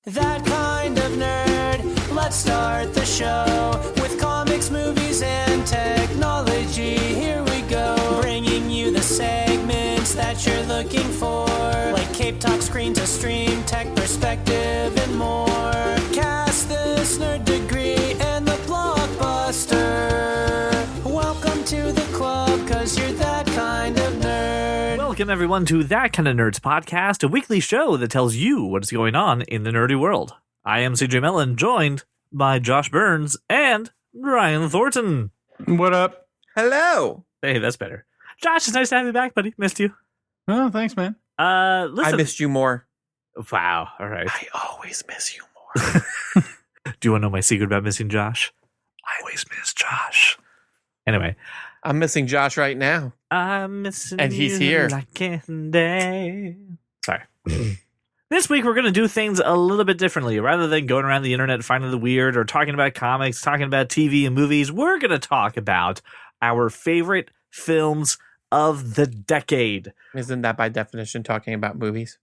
That kind of nerd. Let's start the show with comics, movies, and technology. Here we go, bringing you the segments that you're looking for, like Cape Talk, Screen to Stream, Tech Perspective, and more. Cast this nerd degree and the blockbuster. Welcome to the club, 'cause you're that kind of nerd. Welcome, everyone, to That Kind of Nerds podcast, a weekly show that tells you what's going on in the nerdy world. I am CJ Mellon, joined by Josh Burns and Ryan Thornton. What up? Hello. Hey, that's better. Josh, it's nice to have you back, buddy. Missed you. Oh, thanks, man. Listen. I missed you more. Wow. All right. I always miss you more. Do you want to know my secret about missing Josh? I always miss Josh. Anyway. I'm missing Josh right now. I'm missing And he's you here. like candy. Sorry. This week, we're going to do things a little bit differently. Rather than going around the internet finding the weird or talking about comics, talking about TV and movies, we're going to talk about our favorite films of the decade. Isn't that by definition talking about movies?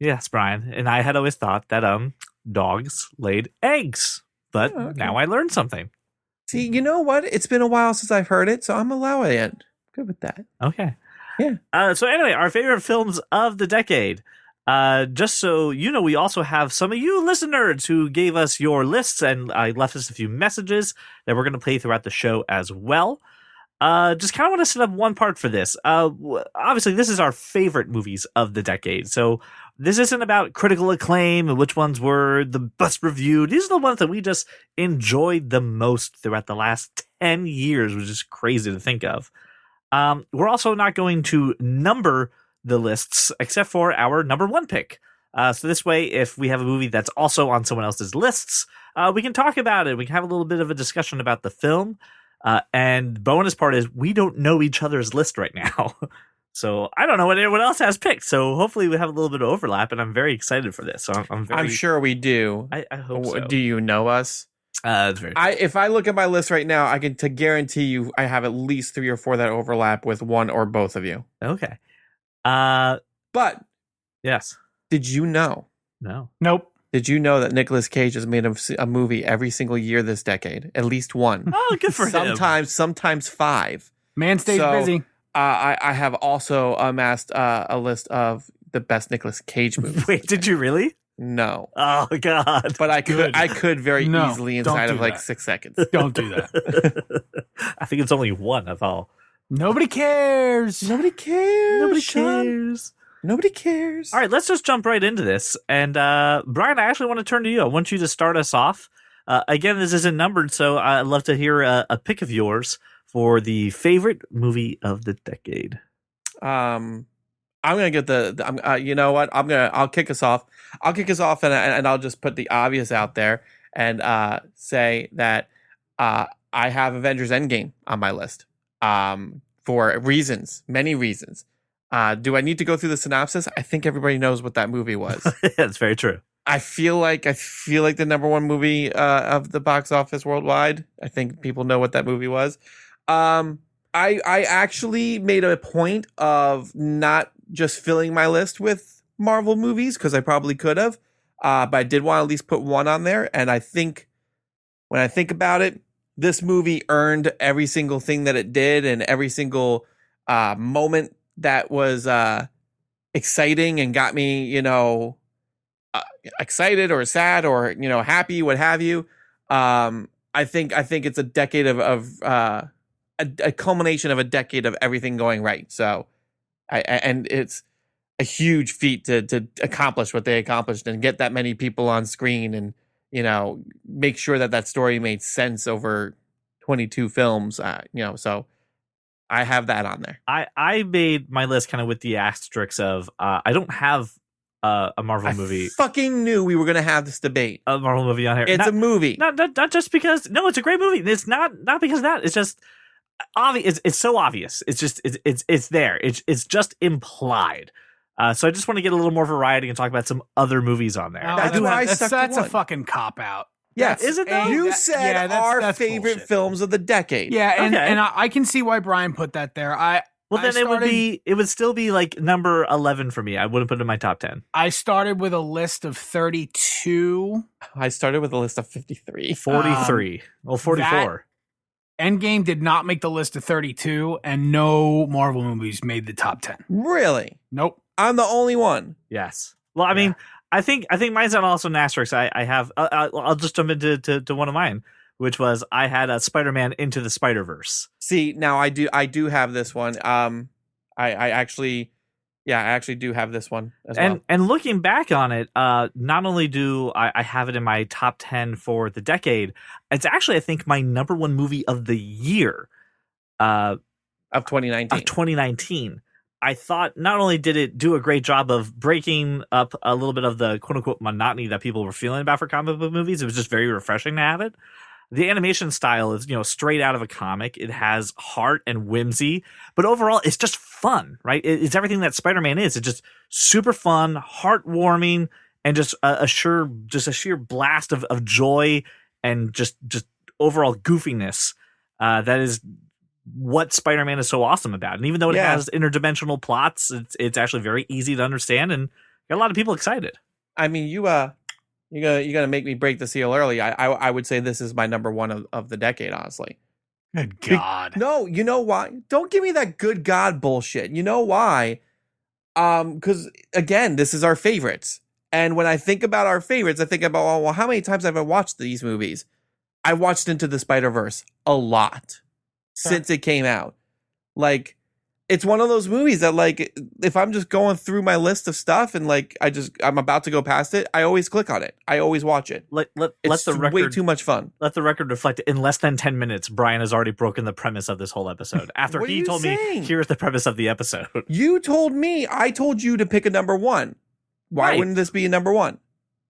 Yes, Brian. And I had always thought that dogs laid eggs. But Oh, okay. now I learned something. See, you know what? It's been a while since I've heard it, so I'm allowing it. Good with that. Okay. Yeah. So anyway, our favorite films of the decade. Just so you know, we also have some of you listeners who gave us your lists and left us a few messages that we're going to play throughout the show as well. Just kind of want to set up one part for this. Obviously, this is our favorite movies of the decade. So this isn't about critical acclaim and which ones were the best reviewed. These are the ones that we just enjoyed the most throughout the last 10 years, which is crazy to think of. We're also not going to number the lists except for our number one pick. So this way, if we have a movie that's also on someone else's lists, we can talk about it. We can have a little bit of a discussion about the film. And bonus part is we don't know each other's list right now. So I don't know what anyone else has picked. So hopefully we have a little bit of overlap, and I'm very excited for this. So I'm sure we do. I hope so. Do you know us? It's very If I look at my list right now, I can guarantee you I have at least 3 or 4 that overlap with one or both of you. okay. But Yes. did you know? No. Nope. Did you know that Nicolas Cage has made a movie every single year this decade? At least one. Oh, good for him. Sometimes 5. Man stays busy. I have also amassed a list of the best Nicolas Cage movies. Wait, did you really? No, Oh God. but I could. Good. I could very No, easily don't inside do of like that. 6 seconds. Don't do that. I think it's only one of all. Nobody cares. Nobody cares. Nobody Sean. cares. Nobody cares. All right, let's just jump right into this. And Brian, I actually want to turn to you. I want you to start us off. Again, this isn't numbered, so I'd love to hear a pick of yours for the favorite movie of the decade. I'm gonna get you know what? I'll kick us off. I'll kick us off, and I'll just put the obvious out there and say that I have Avengers Endgame on my list. For reasons, many reasons. Do I need to go through the synopsis? I think everybody knows what that movie was. That's very true. I feel like the number one movie of the box office worldwide. I think people know what that movie was. I actually made a point of not just filling my list with Marvel movies because I probably could have, but I did want to at least put one on there. And I think when I think about it, this movie earned every single thing that it did and every single moment that was exciting and got me, excited or sad or happy, what have you. I think it's a decade of a culmination of a decade of everything going right. So, and it's a huge feat to accomplish what they accomplished and get that many people on screen and make sure that story made sense over 22 films. So I have that on there. I made my list kind of with the asterisks of I don't have a Marvel movie. I fucking knew we were going to have this debate. A Marvel movie on here. It's a movie. Not just because. No, it's a great movie. It's not because of that. It's just obvious. It's so obvious. It's just it's there. It's just implied. So I just want to get a little more variety and talk about some other movies on there. That's a fucking cop out. Yes, is it though? You said our that's favorite bullshit. films of the decade. Yeah, and Okay. I can see why Brian put that there. Well, then it would still be like number 11 for me. I wouldn't put it in my top 10. I started with a list of 32. I started with a list of 53. 43. 44. Endgame did not make the list of 32, and no Marvel movies made the top 10. Really? Nope. I'm the only one. Yes. Well, I mean, I think mine's also an asterisk. I have. I'll just jump into one of mine, which was I had a Spider-Man Into the Spider-Verse. See, now I do have this one. I actually do have this one as well. And looking back on it, not only do I have it in my top 10 for the decade, it's actually, I think, my number one movie of the year. Of 2019. I thought not only did it do a great job of breaking up a little bit of the quote-unquote monotony that people were feeling about for comic book movies, it was just very refreshing to have it. The animation style is, straight out of a comic. It has heart and whimsy, but overall, it's just fun, right? It's everything that Spider-Man is. It's just super fun, heartwarming, and just a sheer blast of joy and just overall goofiness. That is what Spider-Man is so awesome about. And even though it has interdimensional plots, it's actually very easy to understand and got a lot of people excited. I mean, you're gonna make me break the seal early. I would say this is my number one of the decade, honestly. Good God. No, you know why? Don't give me that good God bullshit. You know why? Because again, this is our favorites. And when I think about our favorites, I think about, well, how many times have I watched these movies? I watched Into the Spider-Verse a lot since it came out. Like, it's one of those movies that, like, if I'm just going through my list of stuff and like I'm about to go past it, I always click on it. I always watch it. It's way too much fun. Let the record reflect. In less than 10 minutes, Brian has already broken the premise of this whole episode. After he told me, here's the premise of the episode. You told me. I told you to pick a number one. Why wouldn't this be a number one?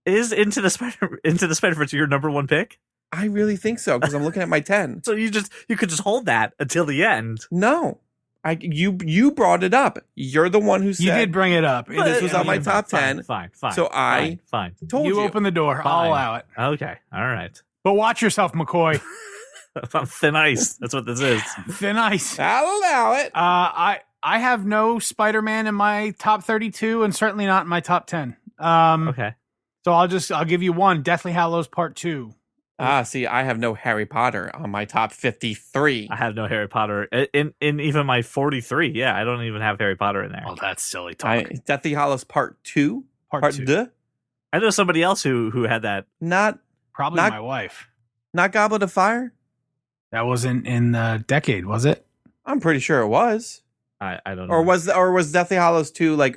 Is Into the Spider-Verse your number one pick? I really think so, because I'm looking at my 10. So you could just hold that until the end. No. You brought it up. You're the one who said you did bring it up. This was on my top 10. Fine. So I told you. You open the door. Fine. I'll allow it. Okay. All right. But watch yourself, McCoy. I'm thin ice. That's what this is. Thin ice. I'll allow it. I have no Spider-Man in my top 32 and certainly not in my top 10. Okay. So I'll give you one. Deathly Hallows Part 2. See, I have no Harry Potter on my top 53. I have no Harry Potter in even my 43. Yeah, I don't even have Harry Potter in there. Oh, that's silly talk. Deathly Hallows Part 2? Part 2. 2? I know somebody else who had that. Probably my wife. Not Goblet of Fire? That wasn't in the decade, was it? I'm pretty sure it was. I don't know. Or was Deathly Hallows 2 like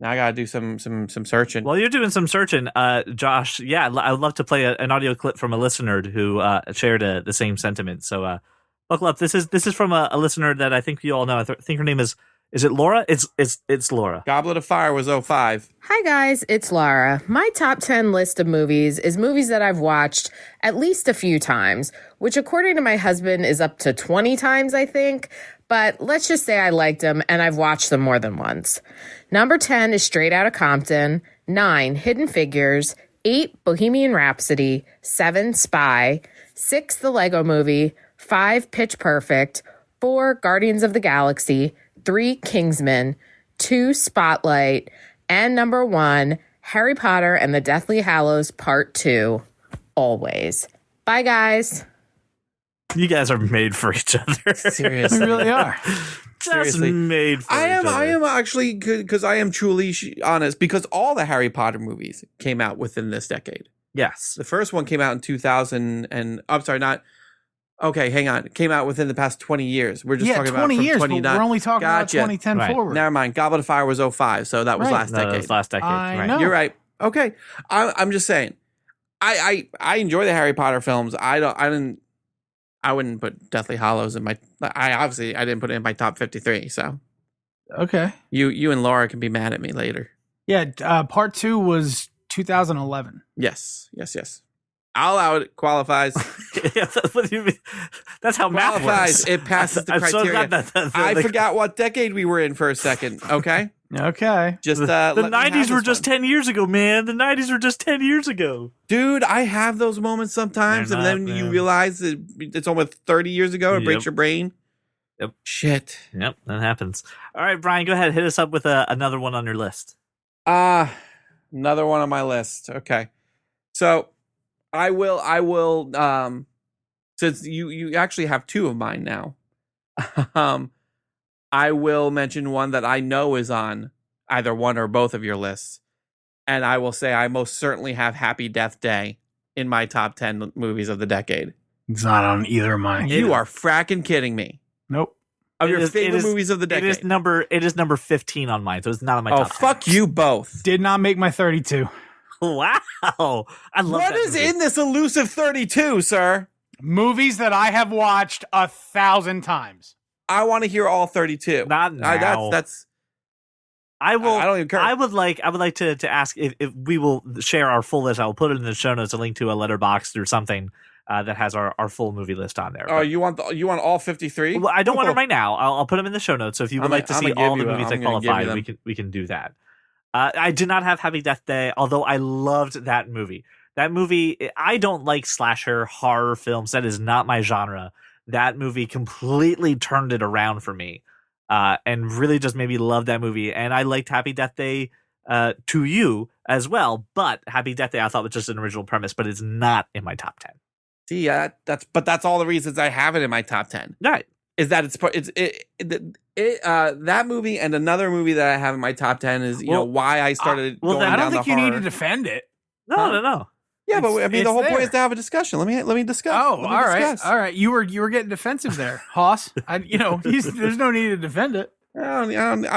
now I gotta do some searching. While you're doing some searching, Josh, I would love to play an audio clip from a listener who shared the same sentiment. So buckle up. This is from a listener that I think you all know. I think her name is it Laura? It's Laura. Goblet of Fire was 05. Hi guys, it's Laura. My top 10 list of movies is movies that I've watched at least a few times, which according to my husband is up to 20 times, I think. But let's just say I liked them and I've watched them more than once. Number 10 is Straight Outta Compton, 9, Hidden Figures, 8, Bohemian Rhapsody, 7, Spy, 6, The Lego Movie, 5, Pitch Perfect, 4, Guardians of the Galaxy, 3, Kingsman, 2, Spotlight, and number 1, Harry Potter and the Deathly Hallows Part 2, always. Bye, guys. You guys are made for each other. Seriously. We really are. Seriously. Made for each other. I am actually, because I am truly honest, because all the Harry Potter movies came out within this decade. Yes. The first one came out in 2000 and I'm sorry, not okay, hang on. It came out within the past 20 years. We're just talking about 20 from years, 29. but we're only talking about Gotcha. 2010 Right. forward. Never mind. Goblet of Fire was 05, so that was Right. last No, decade. it was last decade. I right. know. You're right. Okay. I'm just saying. I enjoy the Harry Potter films. I wouldn't put Deathly Hallows in my. I didn't put it in my top 53. So Okay. you and Laura can be mad at me later. Yeah, Part 2 was 2011. Yes. I'll allow it. Qualifies. Yeah, what do you mean? That's how math Qualifies. works. It passes the I'm so criteria. glad that I forgot what decade we were in for a second. Okay. Okay. Just the let me have 90s were this just one. 10 years ago, man. The 90s were just 10 years ago. Dude, I have those moments sometimes, They're and then not, you man. realize that it's almost 30 years ago. It breaks Yep. your brain. Shit. Yep, that happens. All right, Brian, go ahead. Hit us up with another one on your list. Another one on my list. Okay. So I will since you actually have two of mine now. I will mention one that I know is on either one or both of your lists. And I will say I most certainly have Happy Death Day in my top 10 movies of the decade. It's not on either of mine. You are fracking kidding me. Nope. Of It your is- favorite it is- movies of the decade. It is number 15 on mine, so it's not on my Oh, top 10. fuck you both. Did not make my 32. Wow. I love What that is movie. in this elusive 32, sir? Movies that I have watched 1,000 times. I want to hear all 32. Not now. That's I will. I don't even care. I would like to ask if we will share our full list. I will put it in the show notes, a link to a letterbox or something that has our full movie list on there. Oh, But- you want all 53? well, I don't want them right now. I'll put them in the show notes. So if you would I'm like to gonna see give all the you- movies I'm that gonna give you qualify, them. we can do that. I did not have Happy Death Day, although I loved that movie. That movie, I don't like slasher horror films. That is not my genre. That movie completely turned it around for me, and really just made me love that movie. And I liked Happy Death Day to you as well. But Happy Death Day, I thought was just an original premise, but it's not in my top 10. See, that's all the reasons I have it in my top 10. Right. Is that that movie and another movie that I have in my top 10 is Well, why I started well, going then I down don't think the you need horror. to defend it. No. Yeah, but I mean the it's whole point there. is to have a discussion. Let me discuss. Oh, Let me all right. discuss. All right. You were getting defensive there, Hoss. There's no need to defend it. I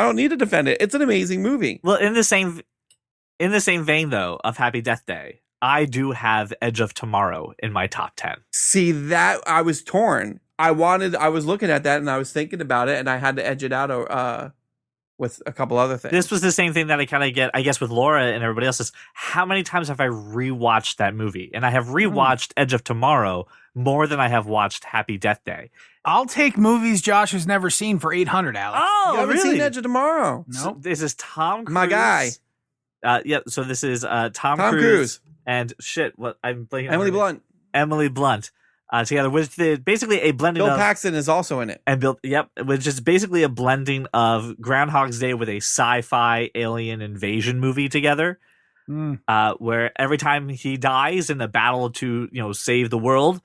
don't need to defend it. It's an amazing movie. Well, in the same vein though of Happy Death Day, I do have Edge of Tomorrow in my top 10. See, that I was torn. I was looking at that and I was thinking about it and I had to edge it out with a couple other things. This was the same thing that I kind of get, I guess, with Laura and everybody else. Is how many times have I rewatched that movie? And I have rewatched Edge of Tomorrow more than I have watched Happy Death Day. I'll take movies Josh has never seen for 800, Alex. Oh, you haven't really? seen Edge of Tomorrow. No. So this is Tom Cruise. My guy. Yeah. So this is Tom Tom Cruise Cruise. and what I'm blanking on Emily her name. Blunt. Emily Blunt. Together with basically a blending Bill of Paxton is also in it. and Bill. Yep, which is basically a blending of Groundhog's Day with a sci-fi alien invasion movie together. Where every time he dies in a battle to save the world,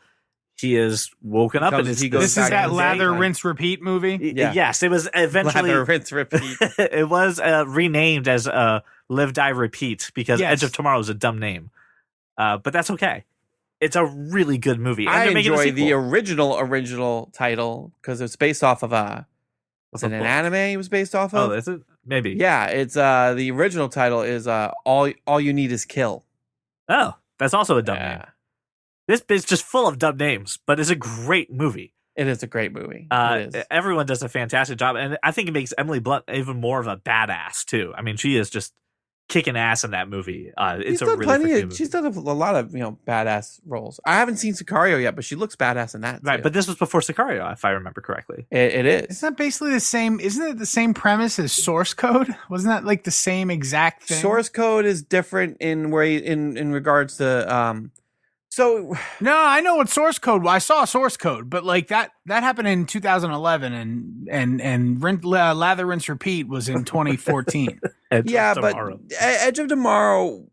he is woken up and He goes This is back that in the lather, day. rinse, repeat movie. Yeah. Yes, it was eventually Lather, rinse, repeat. it was renamed as Live, Die, Repeat because Yes. Edge of Tomorrow is a dumb name, but that's okay. It's a really good movie. And I they're making a enjoy the sequel. original title because it's based off of was it an anime it was based off of? Oh, is it? Maybe. Yeah, it's the original title is all you need is kill. Oh, that's also a dumb name. This is just full of dumb names, but it's a great movie. It is a great movie. It is. Everyone does a fantastic job, and I think it makes Emily Blunt even more of a badass too. I mean, she is just kicking ass in that movie. It's a really freaking movie. She's done a lot of badass roles. I haven't seen Sicario yet, but she looks badass in that. Right, too. but this was before Sicario, if I remember correctly. it is. Isn't that basically the same? Isn't it the same premise as Source Code? Wasn't that like the same exact thing? Source Code is different in regards to So No, I know what Source Code. I saw Source Code, but like that happened in 2011, and Lather, Rinse, Repeat was in 2014. Edge yeah, of but Tomorrow. Edge of Tomorrow,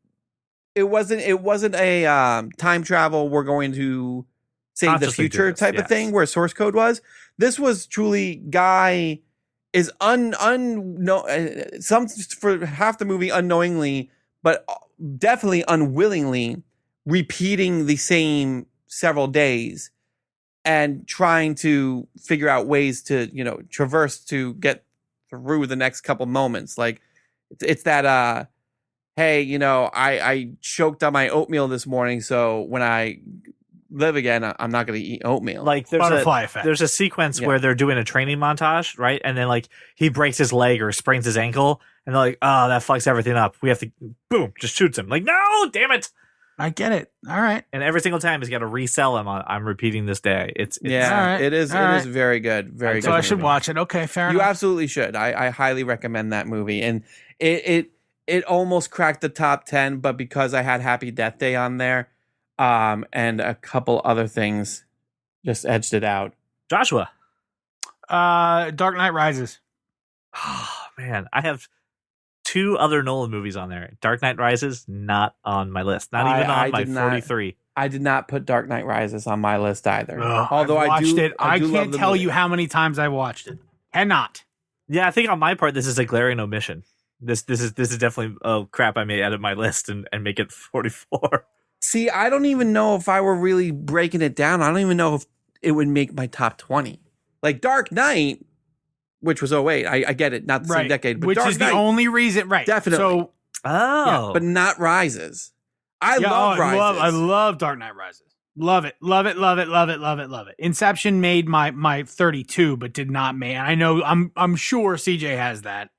it wasn't a time travel. We're going to save the Consciously do future this, type yes. of thing. Where Source Code was, this was truly guy is some for half the movie unknowingly, but definitely unwillingly repeating the same several days and trying to figure out ways to traverse to get through the next couple moments. Like it's that hey, I choked on my oatmeal this morning, so when I live again, I'm not going to eat oatmeal. Like Butterfly effect. there's a sequence Yeah. where they're doing a training montage, right? And then like he breaks his leg or sprains his ankle, and they're like, "Oh, that fucks everything up. We have to boom, just shoots him." Like, no, damn it! I get it. All right. And every single time he's got to resell him on I'm repeating this day. It's yeah, all right, it is. all It right. is very good. Very So good. I should movie. watch it. Okay, fair You enough. absolutely should. I highly recommend that movie, and it almost cracked the top 10, but because I had Happy Death Day on there, and a couple other things, just edged it out. Joshua. Dark Knight Rises. Oh man, I have 2 other Nolan movies on there. Dark Knight Rises, not on my list. Not even I on my did not- 43. I did not put Dark Knight Rises on my list either. Although I watched do, it, I do love can't the tell movie. you how many times I watched it. Cannot. Yeah, I think on my part, this is a glaring omission. This is definitely crap I may edit my list and make it 44. See, I don't even know if I were really breaking it down. I don't even know if it would make my top 20. Like Dark Knight, which was 08. I get it, not the same decade, but which Dark is Knight, the only reason, right? definitely. So, Oh, but not Rises. I yeah, love Rises. I love Dark Knight Rises. Love it, love it, love it, love it, love it, love it. Inception made my 32, but did not make. I know I'm sure CJ has that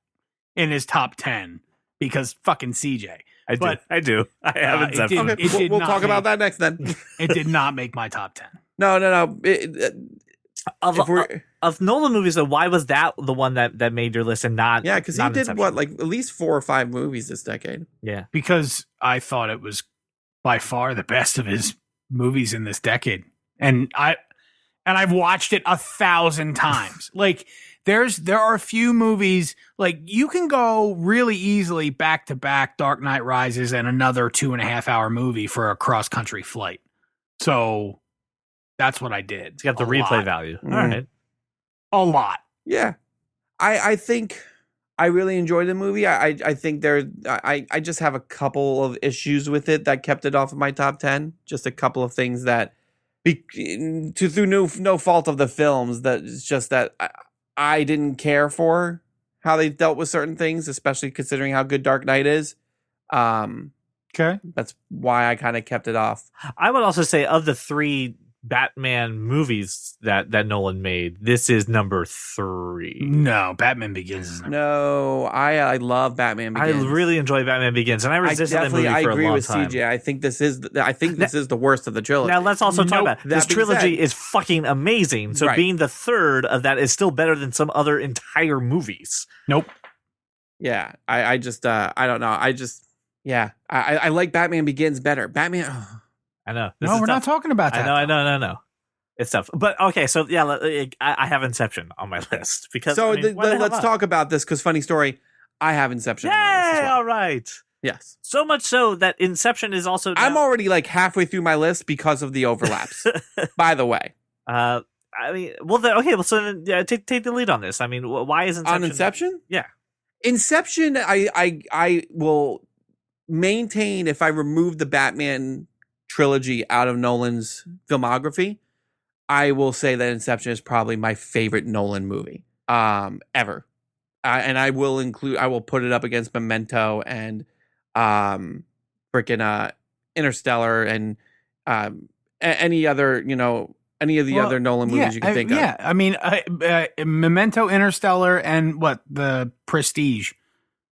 in his top 10 because fucking CJ. I do. I have it Inception. didn't- Okay, we'll not talk about make- that next then. It did not make my top 10. No. Of Nolan movies, though, why was that the one that made your list and not? Yeah, because he not did Inception? like at least 4 or 5 movies this decade. Yeah, Because I thought it was by far the best of his movies in this decade. And I've watched it 1,000 times. Like there are a few movies like you can go really easily back to back Dark Knight Rises and another 2.5 hour movie for a cross country flight. So that's what I did. it's got the A replay lot. value. Mm. All right. A lot. Yeah, I think I really enjoyed the movie. I think I just have a couple of issues with it that kept it off of my top 10. Just a couple of things that, through no fault of the films, that it's just that I didn't care for how they dealt with certain things, especially considering how good Dark Knight is. Okay. That's why I kind of kept it off. I would also say of the 3 Batman movies that Nolan made, this is number 3. No, Batman Begins is number No, I love Batman Begins. I really enjoy Batman Begins, and I resisted that movie I for a agree long with time. CJ. I think this is the worst of the trilogy. Now let's also talk Nope. about this That being trilogy said- is fucking amazing. So Right. being the 3rd of that is still better than some other entire movies. Nope. Yeah, I just I don't know. I like Batman Begins better. Batman. I know. This No, is we're tough. not talking about that. I know. It's tough. But okay, so yeah, I have Inception on my list because. So I mean, why the hell let's not? talk about this because funny story. I have Inception. on my list as Yay! well. All right. Yes, So much so that Inception is also. I'm now- already like halfway through my list because of the overlaps. By the way, I mean, well, so then, yeah, take the lead on this. I mean, why is Inception? on Inception, Yeah. Inception, I will maintain if I remove the Batman trilogy out of Nolan's filmography, I will say that Inception is probably my favorite Nolan movie ever. And I will put it up against Memento and freaking Interstellar and any other, any of the other Nolan movies you can think of. Yeah, I mean, Memento, Interstellar, and what the Prestige.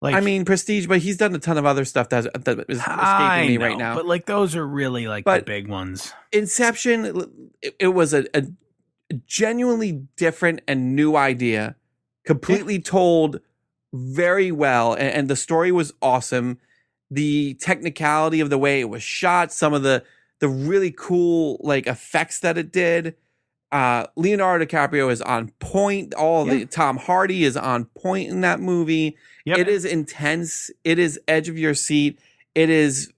Like, I mean, Prestige, but he's done a ton of other stuff that is escaping me right now. but like those are really like the But- big ones. Inception, it was a genuinely different and new idea, completely told very well, and the story was awesome. The technicality of the way it was shot, some of the really cool like effects that it did. Leonardo DiCaprio is on point. Tom Hardy is on point in that movie. Yep. It is intense. It is edge of your seat. It is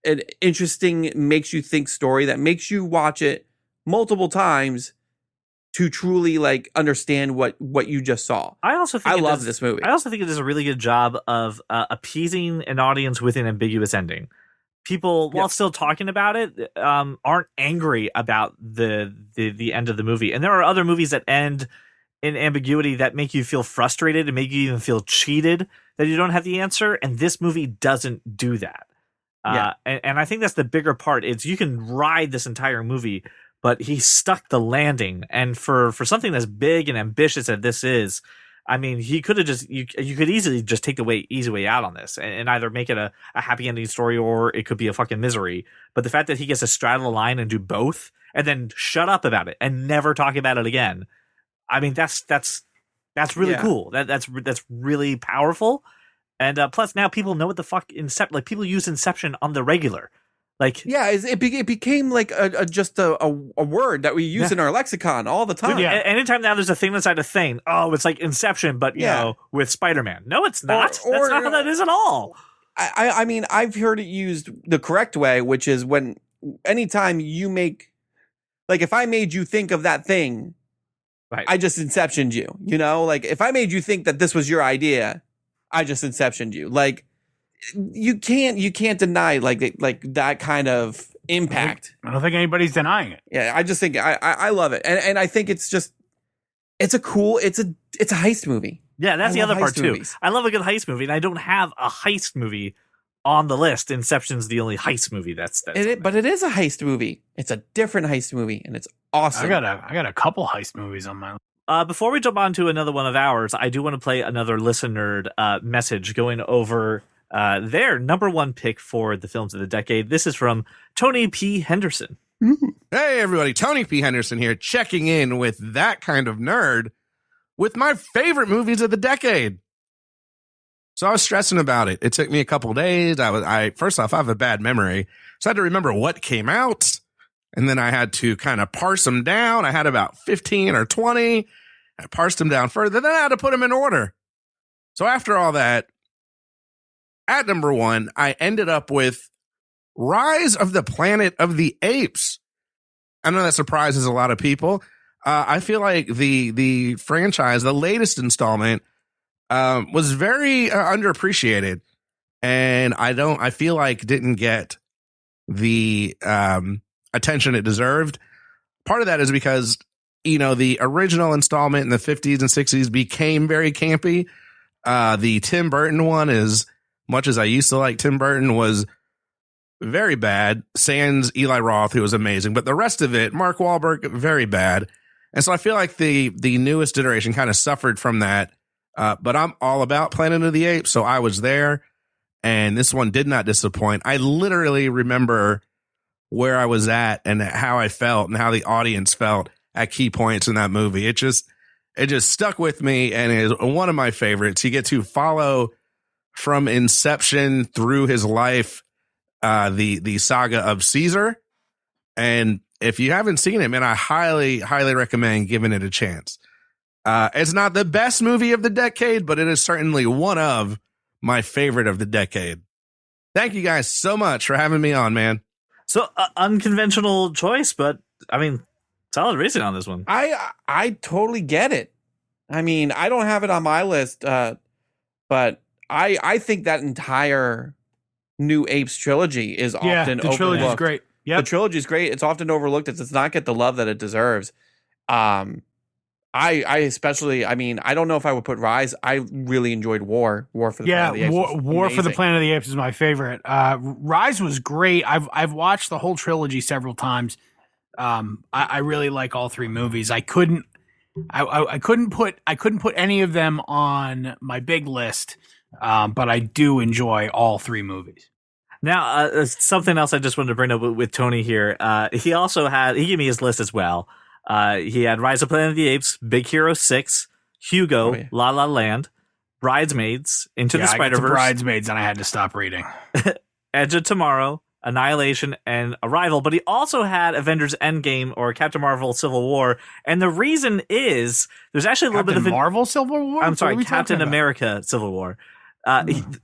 an interesting, makes you think story that makes you watch it multiple times to truly like understand what you just saw. I also think I it love does- this movie. I also think it does a really good job of appeasing an audience with an ambiguous ending. People, while Yep. still talking about it, aren't angry about the end of the movie. And there are other movies that end in ambiguity that make you feel frustrated and make you even feel cheated that you don't have the answer. And this movie doesn't do that. Yeah. And I think that's the bigger part. Is you can ride this entire movie, but he stuck the landing. And for something as big and ambitious as this is, I mean, he could have just you could easily just take the easy way out on this and either make it a happy ending story or it could be a fucking misery. But the fact that he gets to straddle a line and do both and then shut up about it and never talk about it again, I mean, that's really Yeah. cool. That's really powerful. And plus, now people know what the fuck Inception. Like people use Inception on the regular. Like, Yeah, it became like just a word that we use in our lexicon all the time. dude, anytime now there's a thing inside a thing, oh, it's like Inception, but you know, with Spider-Man. No, it's not. That's not how that is at all. I mean, I've heard it used the correct way, which is when anytime you make, like, if I made you think of that thing, right, I just inceptioned you. You know, like if I made you think that this was your idea, I just inceptioned you. Like you can't deny like that kind of impact. I don't think anybody's denying it. Yeah, I just think I love it, and I think it's a heist movie. Yeah, that's the other part too. Movies. I love a good heist movie, and I don't have a heist movie on the list. Inception's the only heist movie that's but it is a heist movie. It's a different heist movie, and it's awesome. I got a couple heist movies on my list. Before we jump on to another one of ours, I do want to play another listener message going over their number one pick for the films of the decade. This is from Tony P. Henderson. Hey, everybody. Tony P. Henderson here, checking in with that kind of nerd with my favorite movies of the decade. So I was stressing about it. It took me a couple days. First off, I have a bad memory. So I had to remember what came out. And then I had to kind of parse them down. I had about 15 or 20. I parsed them down further. Then I had to put them in order. So after all that, at number one, I ended up with Rise of the Planet of the Apes. I know that surprises a lot of people. I feel like the franchise, the latest installment, was very underappreciated, and I feel like didn't get the attention it deserved. Part of that is because, you know, the original installment in the 50s and 60s became very campy. The Tim Burton one, as much as I used to like Tim Burton, was very bad. Sans Eli Roth, who was amazing, but the rest of it, Mark Wahlberg, very bad. And so I feel like the newest iteration kind of suffered from that. But I'm all about Planet of the Apes, so I was there, and this one did not disappoint. I literally remember where I was at and how I felt and how the audience felt at key points in that movie. It just stuck with me and is one of my favorites. You get to follow from inception through his life, the saga of Caesar. And if you haven't seen it, man, I highly, highly recommend giving it a chance. It's not the best movie of the decade, but it is certainly one of my favorite of the decade. Thank you guys so much for having me on, man. So unconventional choice, but I mean, solid reason on this one. I totally get it. I mean, I don't have it on my list, but I think that entire New Apes trilogy is often the trilogy is great. Yeah, the trilogy is great. It's often overlooked. It does not get the love that it deserves. I especially, I mean, I don't know if I would put Rise. I really enjoyed War for the Planet of the Apes. War for the Planet of the Apes is my favorite. Rise was great. I've watched the whole trilogy several times. I really like all three movies. I couldn't put any of them on my big list, but I do enjoy all three movies. Now, something else I just wanted to bring up with Tony here. He gave me his list as well. He had Rise of Planet of the Apes, Big Hero 6, Hugo, La La Land, Bridesmaids, Into the Spider-Verse. I got to Bridesmaids and I had to stop reading. Edge of Tomorrow, Annihilation, and Arrival. But he also had Avengers Endgame or Captain Marvel Civil War. And the reason is there's actually a little bit of Marvel Civil War? I'm sorry, Captain America Civil War.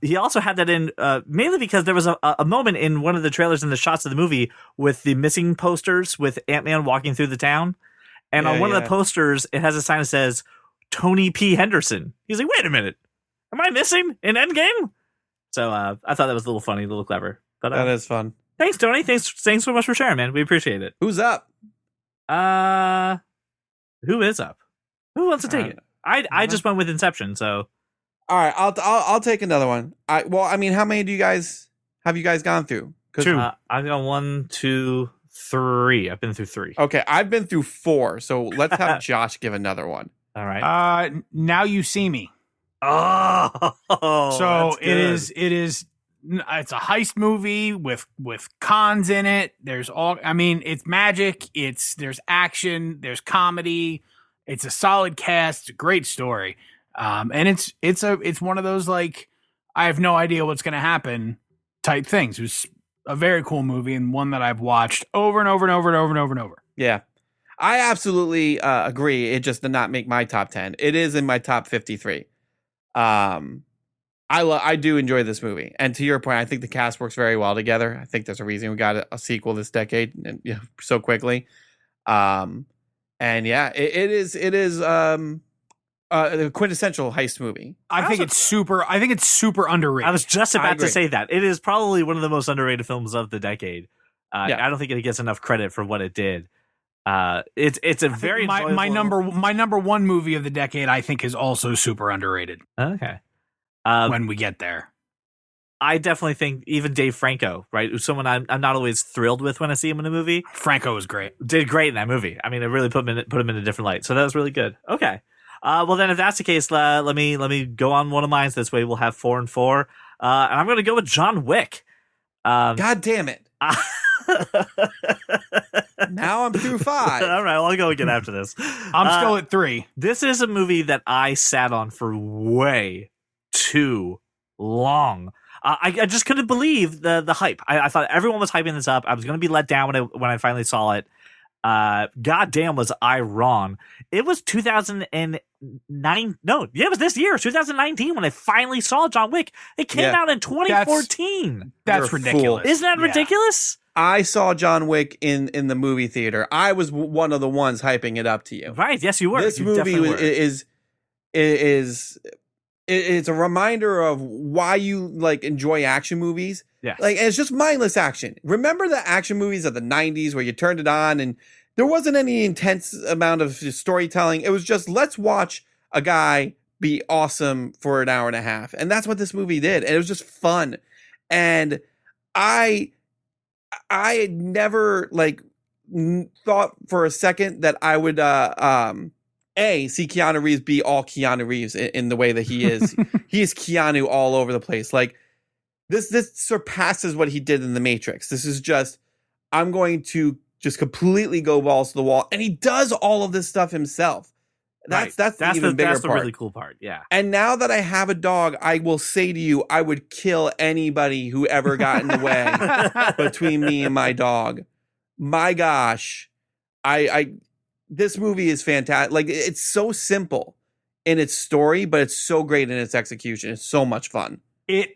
He also had that in mainly because there was a moment in one of the trailers and the shots of the movie with the missing posters with Ant-Man walking through the town. And on one of the posters, it has a sign that says Tony P. Henderson. He's like, wait a minute. Am I missing in Endgame? So I thought that was a little funny, a little clever. But that is fun. Thanks, Tony. Thanks so much for sharing, man. We appreciate it. Who's up? Who is up? Who wants to take it? I just went with Inception, so. All right, I'll take another one. I mean, how many have you guys gone through? 2. I've gone 1, 2, 3. I've been through 3. Okay, I've been through 4. So let's have Josh give another one. All right. Now You See Me. Oh, so it is. It's a heist movie with cons in it. It's magic. There's action. There's comedy. It's a solid cast. It's a great story. And it's one of those, like, I have no idea what's going to happen type things. It was a very cool movie and one that I've watched over and over and over and over and over and over. Yeah. I absolutely agree. It just did not make my top 10. It is in my top 53. I do enjoy this movie. And to your point, I think the cast works very well together. I think there's a reason we got a sequel this decade and so quickly. And yeah, it is a quintessential heist movie. I think it's super underrated. I was just about to agree. say that. It is probably one of the most underrated films of the decade. Yeah. I don't think it gets enough credit for what it did. It's a very my enjoyable- number one movie of the decade, I think, is also super underrated. Okay. When we get there, I definitely think even Dave Franco, right, who's someone I'm not always thrilled with when I see him in a movie, Franco was great. did great in that movie. I mean, it really put him in a different light. So that was really good. Okay. Well, then if that's the case, let me go on one of mine. This way we'll have 4 and 4. And I'm going to go with John Wick. God damn it. Now I'm through 5. All right, well, I'll go again after this. I'm still at 3. This is a movie that I sat on for way too long. I just couldn't believe the hype. I thought everyone was hyping this up. I was going to be let down when I finally saw it. God damn, was I wrong. It was 2009. No, yeah, it was this year, 2019, when I finally saw John Wick. It came out in 2014. That's You're a ridiculous. Isn't that Yeah. ridiculous? I saw John Wick in the movie theater. I was one of the ones hyping it up to you. Right, yes, you were. This You movie definitely were. is it's a reminder of why you like enjoy action movies. Yes. Like, and it's just mindless action. Remember the action movies of the 90s where you turned it on and there wasn't any intense amount of storytelling. It was just, let's watch a guy be awesome for an hour and a half. And that's what this movie did. And it was just fun. And I had never like thought for a second that I would see Keanu Reeves be all Keanu Reeves in the way that he is. He is Keanu all over the place. Like this surpasses what he did in The Matrix. This is just, I'm going to just completely go balls to the wall. And he does all of this stuff himself. That's the even bigger that's the part. really cool part. Yeah. And now that I have a dog, I will say to you, I would kill anybody who ever got in the way between me and my dog. My gosh. This movie is fantastic. Like, it's so simple in its story, but it's so great in its execution. It's so much fun.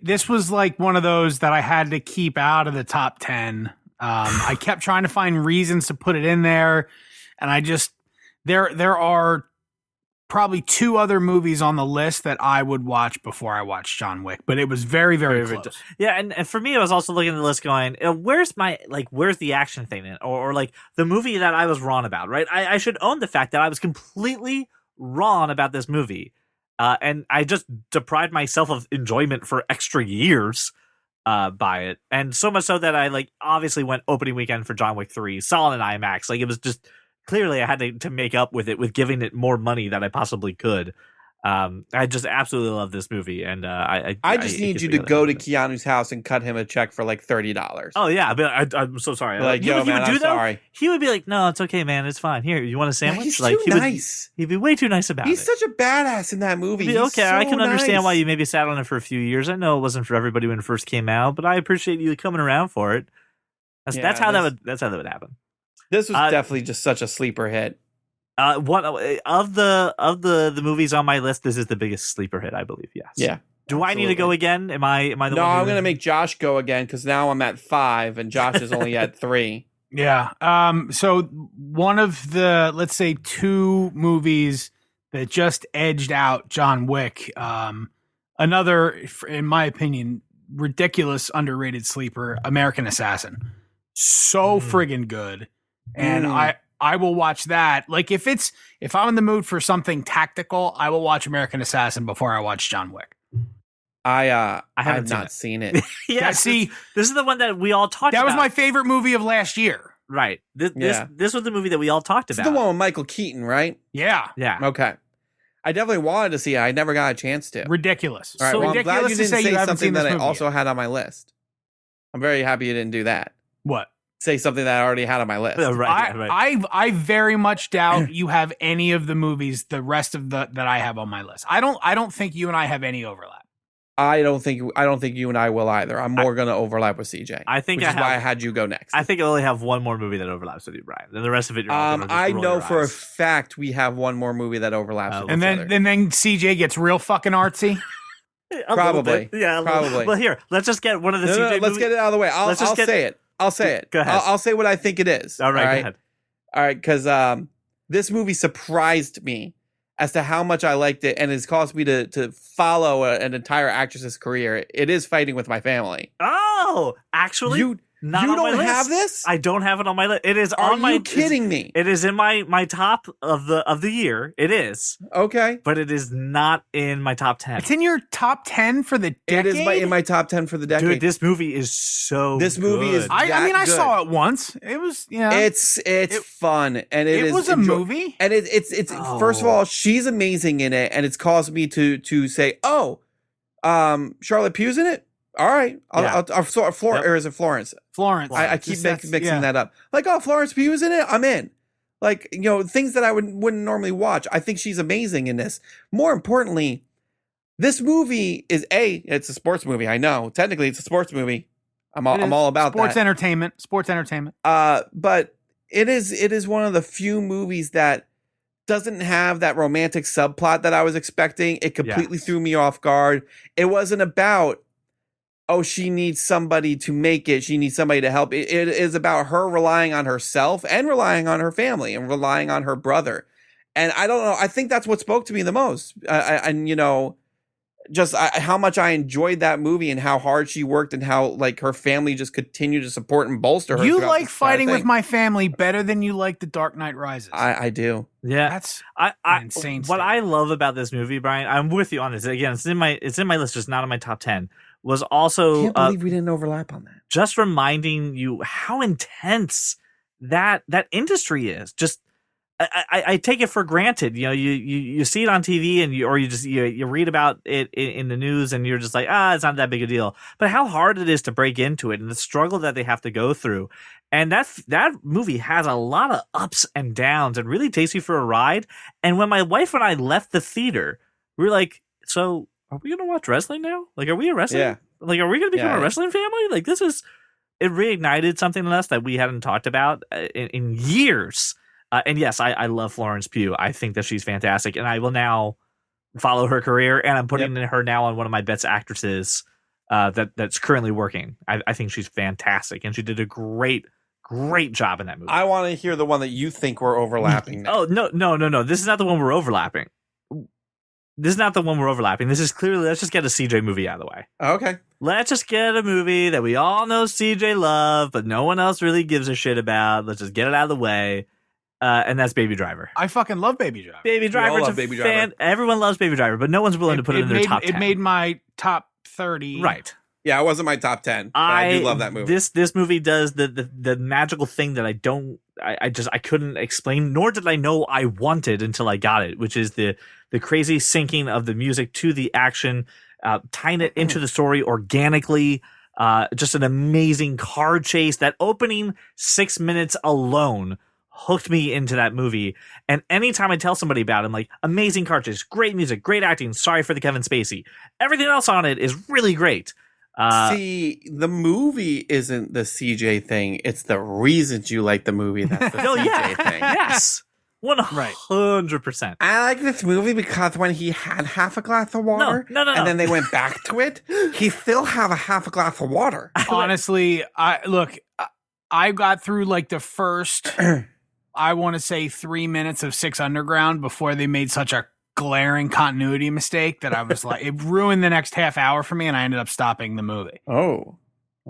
This was like one of those that I had to keep out of the top 10. I kept trying to find reasons to put it in there, and I just there are probably 2 other movies on the list that I would watch before I watched John Wick, but it was very, very close. Yeah, and for me, I was also looking at the list going, where's the action thing in it? Or like the movie that I was wrong about, right? I should own the fact that I was completely wrong about this movie. And I just deprived myself of enjoyment for extra years by it. And so much so that I obviously went opening weekend for John Wick 3, saw it in IMAX. Like, it was just clearly I had to make up with it with giving it more money than I possibly could. I just absolutely love this movie, and I just need you to go to Keanu's house and cut him a check for like $30. Oh yeah, but I'm so sorry. Like, you know yo, what he man, would do I'm though? sorry. He would be like, "No, it's okay, man. It's fine. Here, you want a sandwich?" He's like, too he nice. He'd be way too nice about He's it. such a badass in that movie. He'd be, He's okay, I so can understand nice. why you maybe sat on it for a few years. I know it wasn't for everybody when it first came out, but I appreciate you coming around for it. That's how that would happen. This was definitely just such a sleeper hit. One of the movies on my list, this is the biggest sleeper hit, I believe. Yes. Yeah. Do I need to go again? Am I the one? No, I'm going to make Josh go again because now I'm at 5 and Josh is only at 3. Yeah. So one of the, let's say, 2 movies that just edged out John Wick. Another, in my opinion, ridiculous underrated sleeper, American Assassin. So friggin' good. And I will watch that. Like, if I'm in the mood for something tactical, I will watch American Assassin before I watch John Wick. I haven't have not seen it. Yeah. See, this is the one that we all talked about. that was my favorite movie of last year. right. This was the movie that we all talked It's about. the one with Michael Keaton, right? Yeah. Yeah. Okay. I definitely wanted to see it. I never got a chance to. Ridiculous. All right, So well, I'm glad ridiculous you to didn't say say you haven't something seen that this I movie also yet. had on my list. I'm very happy you didn't do that. What? Say something that I already had on my list. Right. I very much doubt you have any of the movies, the rest of that I have on my list. I don't think you and I have any overlap. I don't think you and I will either. I'm more going to overlap with CJ. I think which is why I had you go next. I think I only have one more movie that overlaps with you, Brian. Then the rest of it, you're all gonna just I roll know your for a eyes. fact we have one more movie that overlaps with and each then other. and then CJ gets real fucking artsy. A little Probably. bit. Yeah, Probably. Well, here, let's just get one of the No, CJ let's movies. get it out of the way. I'll say it. I'll say it. Go ahead. I'll say what I think it is. All right, go ahead. All right, because this movie surprised me as to how much I liked it, and it's caused me to follow an entire actress's career. It is Fighting with My Family. Oh, actually, You not you on my don't list. have this? I don't have it on my list. It is Are on my. you kidding me? It is in my top of the year. It is, Okay. but it is not in my top 10. It's in your top 10 for the It decade. is in my top 10 for the decade. Dude, this movie is so. This movie is good. I mean, I that saw it once. It was, It's fun, and it is was a movie. And it's Oh. first of all, she's amazing in it, and it's caused me to say, oh, Charlotte Pugh's in it. All right, Yeah. or is it Florence? Florence. I keep That's- mixing yeah. that up. Like, oh, Florence Pugh is in it. I'm in. Like, things that I wouldn't normally watch. I think she's amazing in this. More importantly, this movie is it's a sports movie. I know technically it's a sports movie. I'm all about sports that. entertainment. Sports entertainment. But it is one of the few movies that doesn't have that romantic subplot that I was expecting. It completely threw me off guard. It wasn't about, oh, she needs somebody to make it. She needs somebody to help. It is about her relying on herself and relying on her family and relying on her brother. And I don't know. I think that's what spoke to me the most. How much I enjoyed that movie and how hard she worked and how like her family just continued to support and bolster her. You throughout like this entire Fighting with thing. My Family better than you like The Dark Knight Rises. I do. Yeah, That's I insane What statement. I love about this movie, Brian, I'm with you on this. Again, it's in my list, just not in my top 10. Was also Can't believe we didn't overlap on that. just reminding you how intense that industry is. Just I take it for granted. You see it on TV and you read about it in the news and you're just like, it's not that big a deal. But how hard it is to break into it and the struggle that they have to go through. And that movie has a lot of ups and downs and really takes you for a ride. And when my wife and I left the theater, we were like, so are we gonna watch wrestling now? Like, are we a wrestling? Yeah. Like, are we gonna become Yeah. a wrestling family? Like, it reignited something in us that we hadn't talked about in years. And yes, I love Florence Pugh. I think that she's fantastic, and I will now follow her career. And I'm putting her now on one of my best actresses that's currently working. I think she's fantastic, and she did a great job in that movie. I want to hear the one that you think we're overlapping. Now. Oh no! This is not the one we're overlapping. This is not the one we're overlapping. This is clearly, let's just get a CJ movie out of the way. Okay. Let's just get a movie that we all know CJ love, but no one else really gives a shit about. Let's just get it out of the way. And that's Baby Driver. I fucking love Baby Driver. Baby Driver. love Baby Driver. Everyone loves Baby Driver, but no one's willing to put it in their top 10. It made my top 30. Right. Yeah, it wasn't my top 10. But I do love that movie. This movie does the magical thing that I couldn't explain, nor did I know I wanted until I got it, which is the crazy syncing of the music to the action, tying it into the story organically. Just an amazing car chase. That opening 6 minutes alone hooked me into that movie. And anytime I tell somebody about it, I'm like, amazing car chase, great music, great acting. Sorry for the Kevin Spacey. Everything else on it is really great. See, the movie isn't the CJ thing. It's the reasons you like the movie that's the Oh CJ yeah, thing. yes, 100%. I like this movie because when he had half a glass of water, No. and then they went back to it, he still have a half a glass of water. Honestly, I got through like the first, I want to say 3 minutes of Six Underground before they made such a glaring continuity mistake that I was like, it ruined the next half hour for me, and I ended up stopping the movie Oh,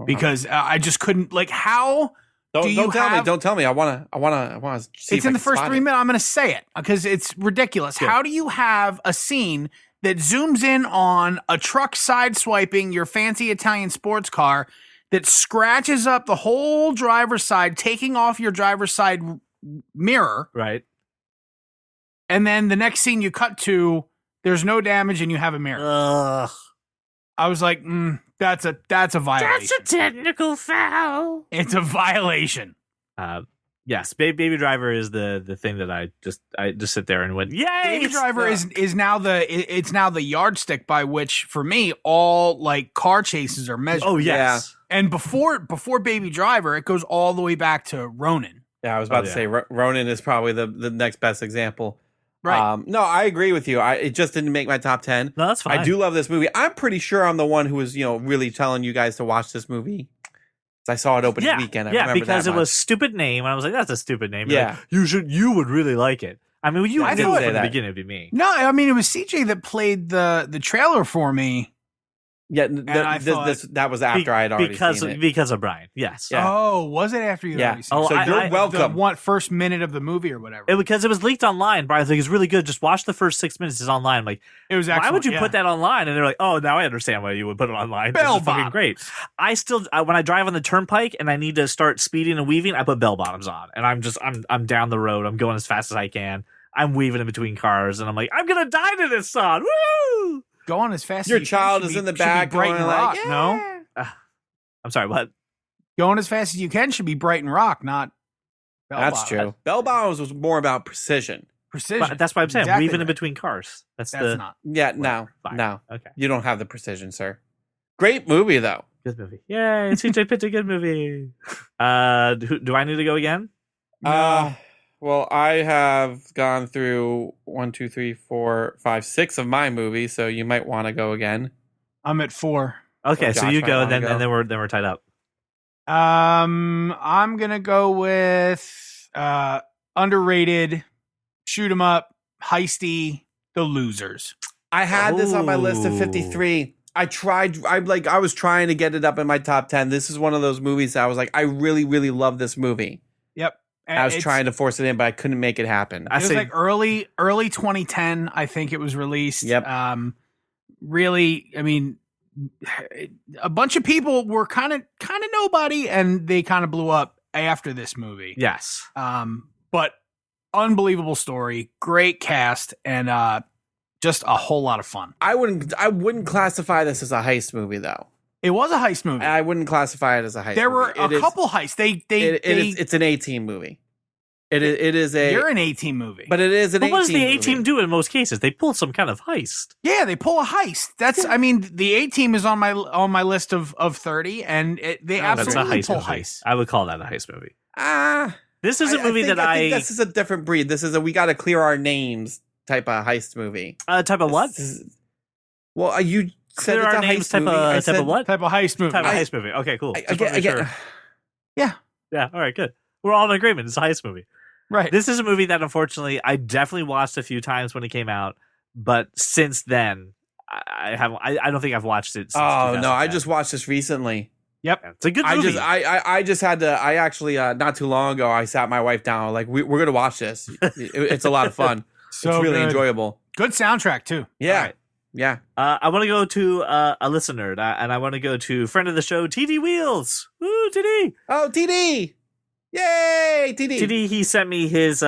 because I just couldn't. Like, how don't you tell me. have- Don't tell me. I wanna see. it's in the first 3 minutes. I'm going to say it because it's ridiculous. Good. How do you have a scene that zooms in on a truck sideswiping your fancy Italian sports car that scratches up the whole driver's side, taking off your driver's side mirror, Right. and then the next scene you cut to, there's no damage and you have a mirror? Ugh. I was like, that's a violation. That's a technical foul. It's a violation. Yes, Baby Driver is the thing that I just sit there and went, yay! Baby Driver is now it's now the yardstick by which, for me, all like car chases are measured. Oh yes, and before Baby Driver, it goes all the way back to Ronin. Yeah, I was about to say Ronin is probably the next best example. Right. No, I agree with you. It just didn't make my top 10. No, that's fine. I do love this movie. I'm pretty sure I'm the one who was, really telling you guys to watch this movie. I saw it opening weekend. I remember because that it was stupid name, and I was like, "That's a stupid name." You're Yeah, like, you would really like it. I mean, you I knew didn't say from the that. beginning it'd be me. No, I mean it was CJ that played the trailer for me. yeah. I thought- That was after I had already seen it. Because of Brian. Yes. Yeah. Oh, was it after you? Yeah. Already seen Oh, it? So you're welcome. The first minute of the movie or whatever. Because it was leaked online. Brian's like, it's really good. Just watch the first 6 minutes. It's online. I'm like, It was. why Excellent, would you yeah. put that online? And they're like, oh, now I understand why you would put it online. Bell This is fucking bottoms. great. I still, when I drive on the turnpike and I need to start speeding and weaving, I put bell bottoms on, and I'm down the road. I'm going as fast as I can. I'm weaving in between cars, and I'm like, I'm gonna die to this song. Woo! Going as fast. Your as you child can is should in the be- should be back Bright going and like, rock. yeah. No, I'm sorry, what? going as fast as you can should be Bright and Rock, not. Bell That's bottoms. true. Bell bottoms was more about precision. Precision. But that's why I'm saying Exactly weaving in right. between cars. That's not. Yeah, no, fine. no. Okay. You don't have the precision, sir. Great movie, though. Good movie. Yay, CJ picked a good movie. Do I need to go again? Well, I have gone through 1, 2, 3, 4, 5, 6 of my movies, so you might want to go again. I'm at 4. Okay, so Josh you might go, wanna then go. and then we're tied up. I'm gonna go with underrated, shoot 'em up, heisty, The Losers. I had this on my list of Ooh. 53. I was trying to get it up in my top 10. This is one of those movies that I was like, I really, really love this movie. Yep. I was trying to force it in, but I couldn't make it happen. I It was say like early 2010. I think it was released. Yep. Really, I mean, a bunch of people were kind of nobody, and they kind of blew up after this movie. yes. But unbelievable story, great cast, and just a whole lot of fun. I wouldn't classify this as a heist movie, though. It was a heist movie. I wouldn't classify it as a heist. There were movie. a couple heists. It's an A-team movie. It is a. You're an A-team movie, But it is an But A-team. what does the A movie. team do in most cases? They pull some kind of heist. yeah, they pull a heist. That's, I mean, the A-team is on my list of 30, and they That's a absolutely heist pull movie. heists. I would call that a heist movie. This This is a movie think, that I think this is a different breed. This is a we got to clear our names type of heist movie. type of what? Well, you said Clear it's our a names heist type movie. I of said, what? Type of heist movie. Type of heist movie. Okay, cool. Just wanna I make get, sure. Yeah, Yeah, all right, good. We're all in agreement. It's a heist movie. right. This is a movie that unfortunately I definitely watched a few times when it came out, but since then I don't think I've watched it since Oh no, I 2010. just watched this recently. Yep. Yeah, it's a good I movie. just I just had to. I actually not too long ago I sat my wife down like we're gonna watch this. It's a lot of fun. So it's really good. enjoyable. Good soundtrack too. Yeah, All right. yeah. I want to go to a listener, and I want to go to friend of the show, TD Wheels. Woo, TD! Oh, TD! Yay, TD! TD, he sent me his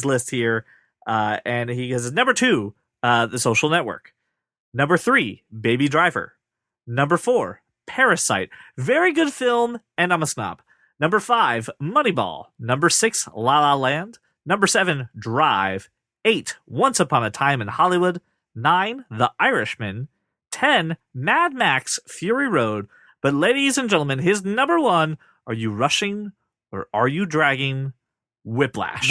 list here, and he goes, number 2, The Social Network. Number 3, Baby Driver. Number 4, Parasite. Very good film, and I'm a snob. Number 5, Moneyball. Number 6, La La Land. Number 7, Drive. 8, Once Upon a Time in Hollywood. 9, The Irishman. 10, Mad Max Fury Road. But ladies and gentlemen, his number 1, Are You Rushing or Are You Dragging? Whiplash.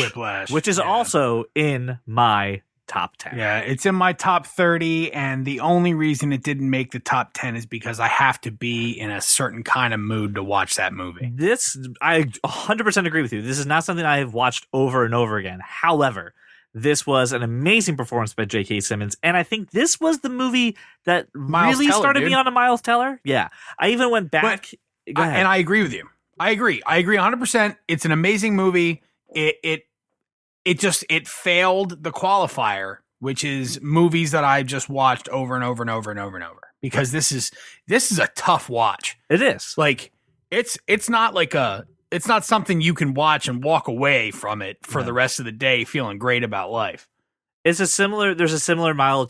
Which is yeah. also in my top 10. Yeah, it's in my top 30, and the only reason it didn't make the top 10 is because I have to be in a certain kind of mood to watch that movie. This, I 100% agree with you. This is not something I have watched over and over again. However, this was an amazing performance by J.K. Simmons, and I think this was the movie that Miles really Teller, started dude. me on a Miles Teller. Yeah. I even went back. Go ahead. And I agree with you. I agree 100%. It's an amazing movie. It failed the qualifier, which is movies that I just watched over and over and over and over and over. Because this is a tough watch. It is. Like it's not something you can watch and walk away from it for the rest of the day feeling great about life. There's a similar Miles